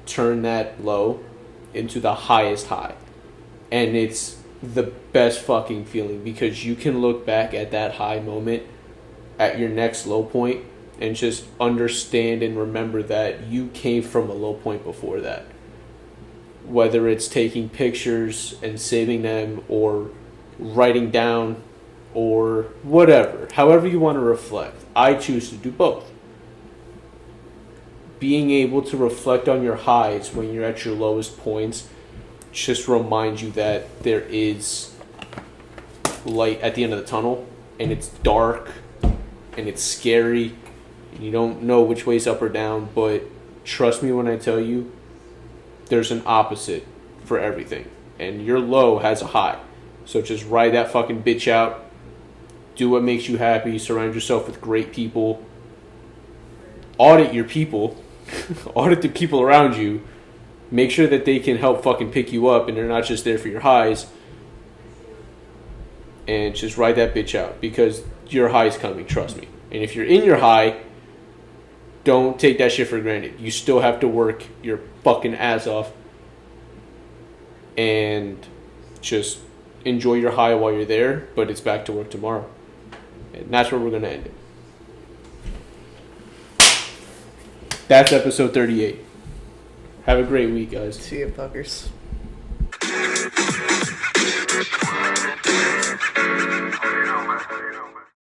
turn that low into the highest high. And it's the best fucking feeling because you can look back at that high moment at your next low point and just understand and remember that you came from a low point before that. Whether it's taking pictures and saving them or writing down or whatever, however you want to reflect. I choose to do both. Being able to reflect on your highs when you're at your lowest points just reminds you that there is light at the end of the tunnel, and it's dark and it's scary and you don't know which way's up or down, but trust me when I tell you there's an opposite for everything, and your low has a high. So just ride that fucking bitch out, do what makes you happy, surround yourself with great people, audit your people audit the people around you. Make sure that they can help fucking pick you up and they're not just there for your highs. and just ride that bitch out because your high is coming. Trust me. And if you're in your high, don't take that shit for granted. You still have to work your fucking ass off and just enjoy your high while you're there, but it's back to work tomorrow. And that's where we're going to end it. That's episode 38. Have a great week, guys. See you, fuckers.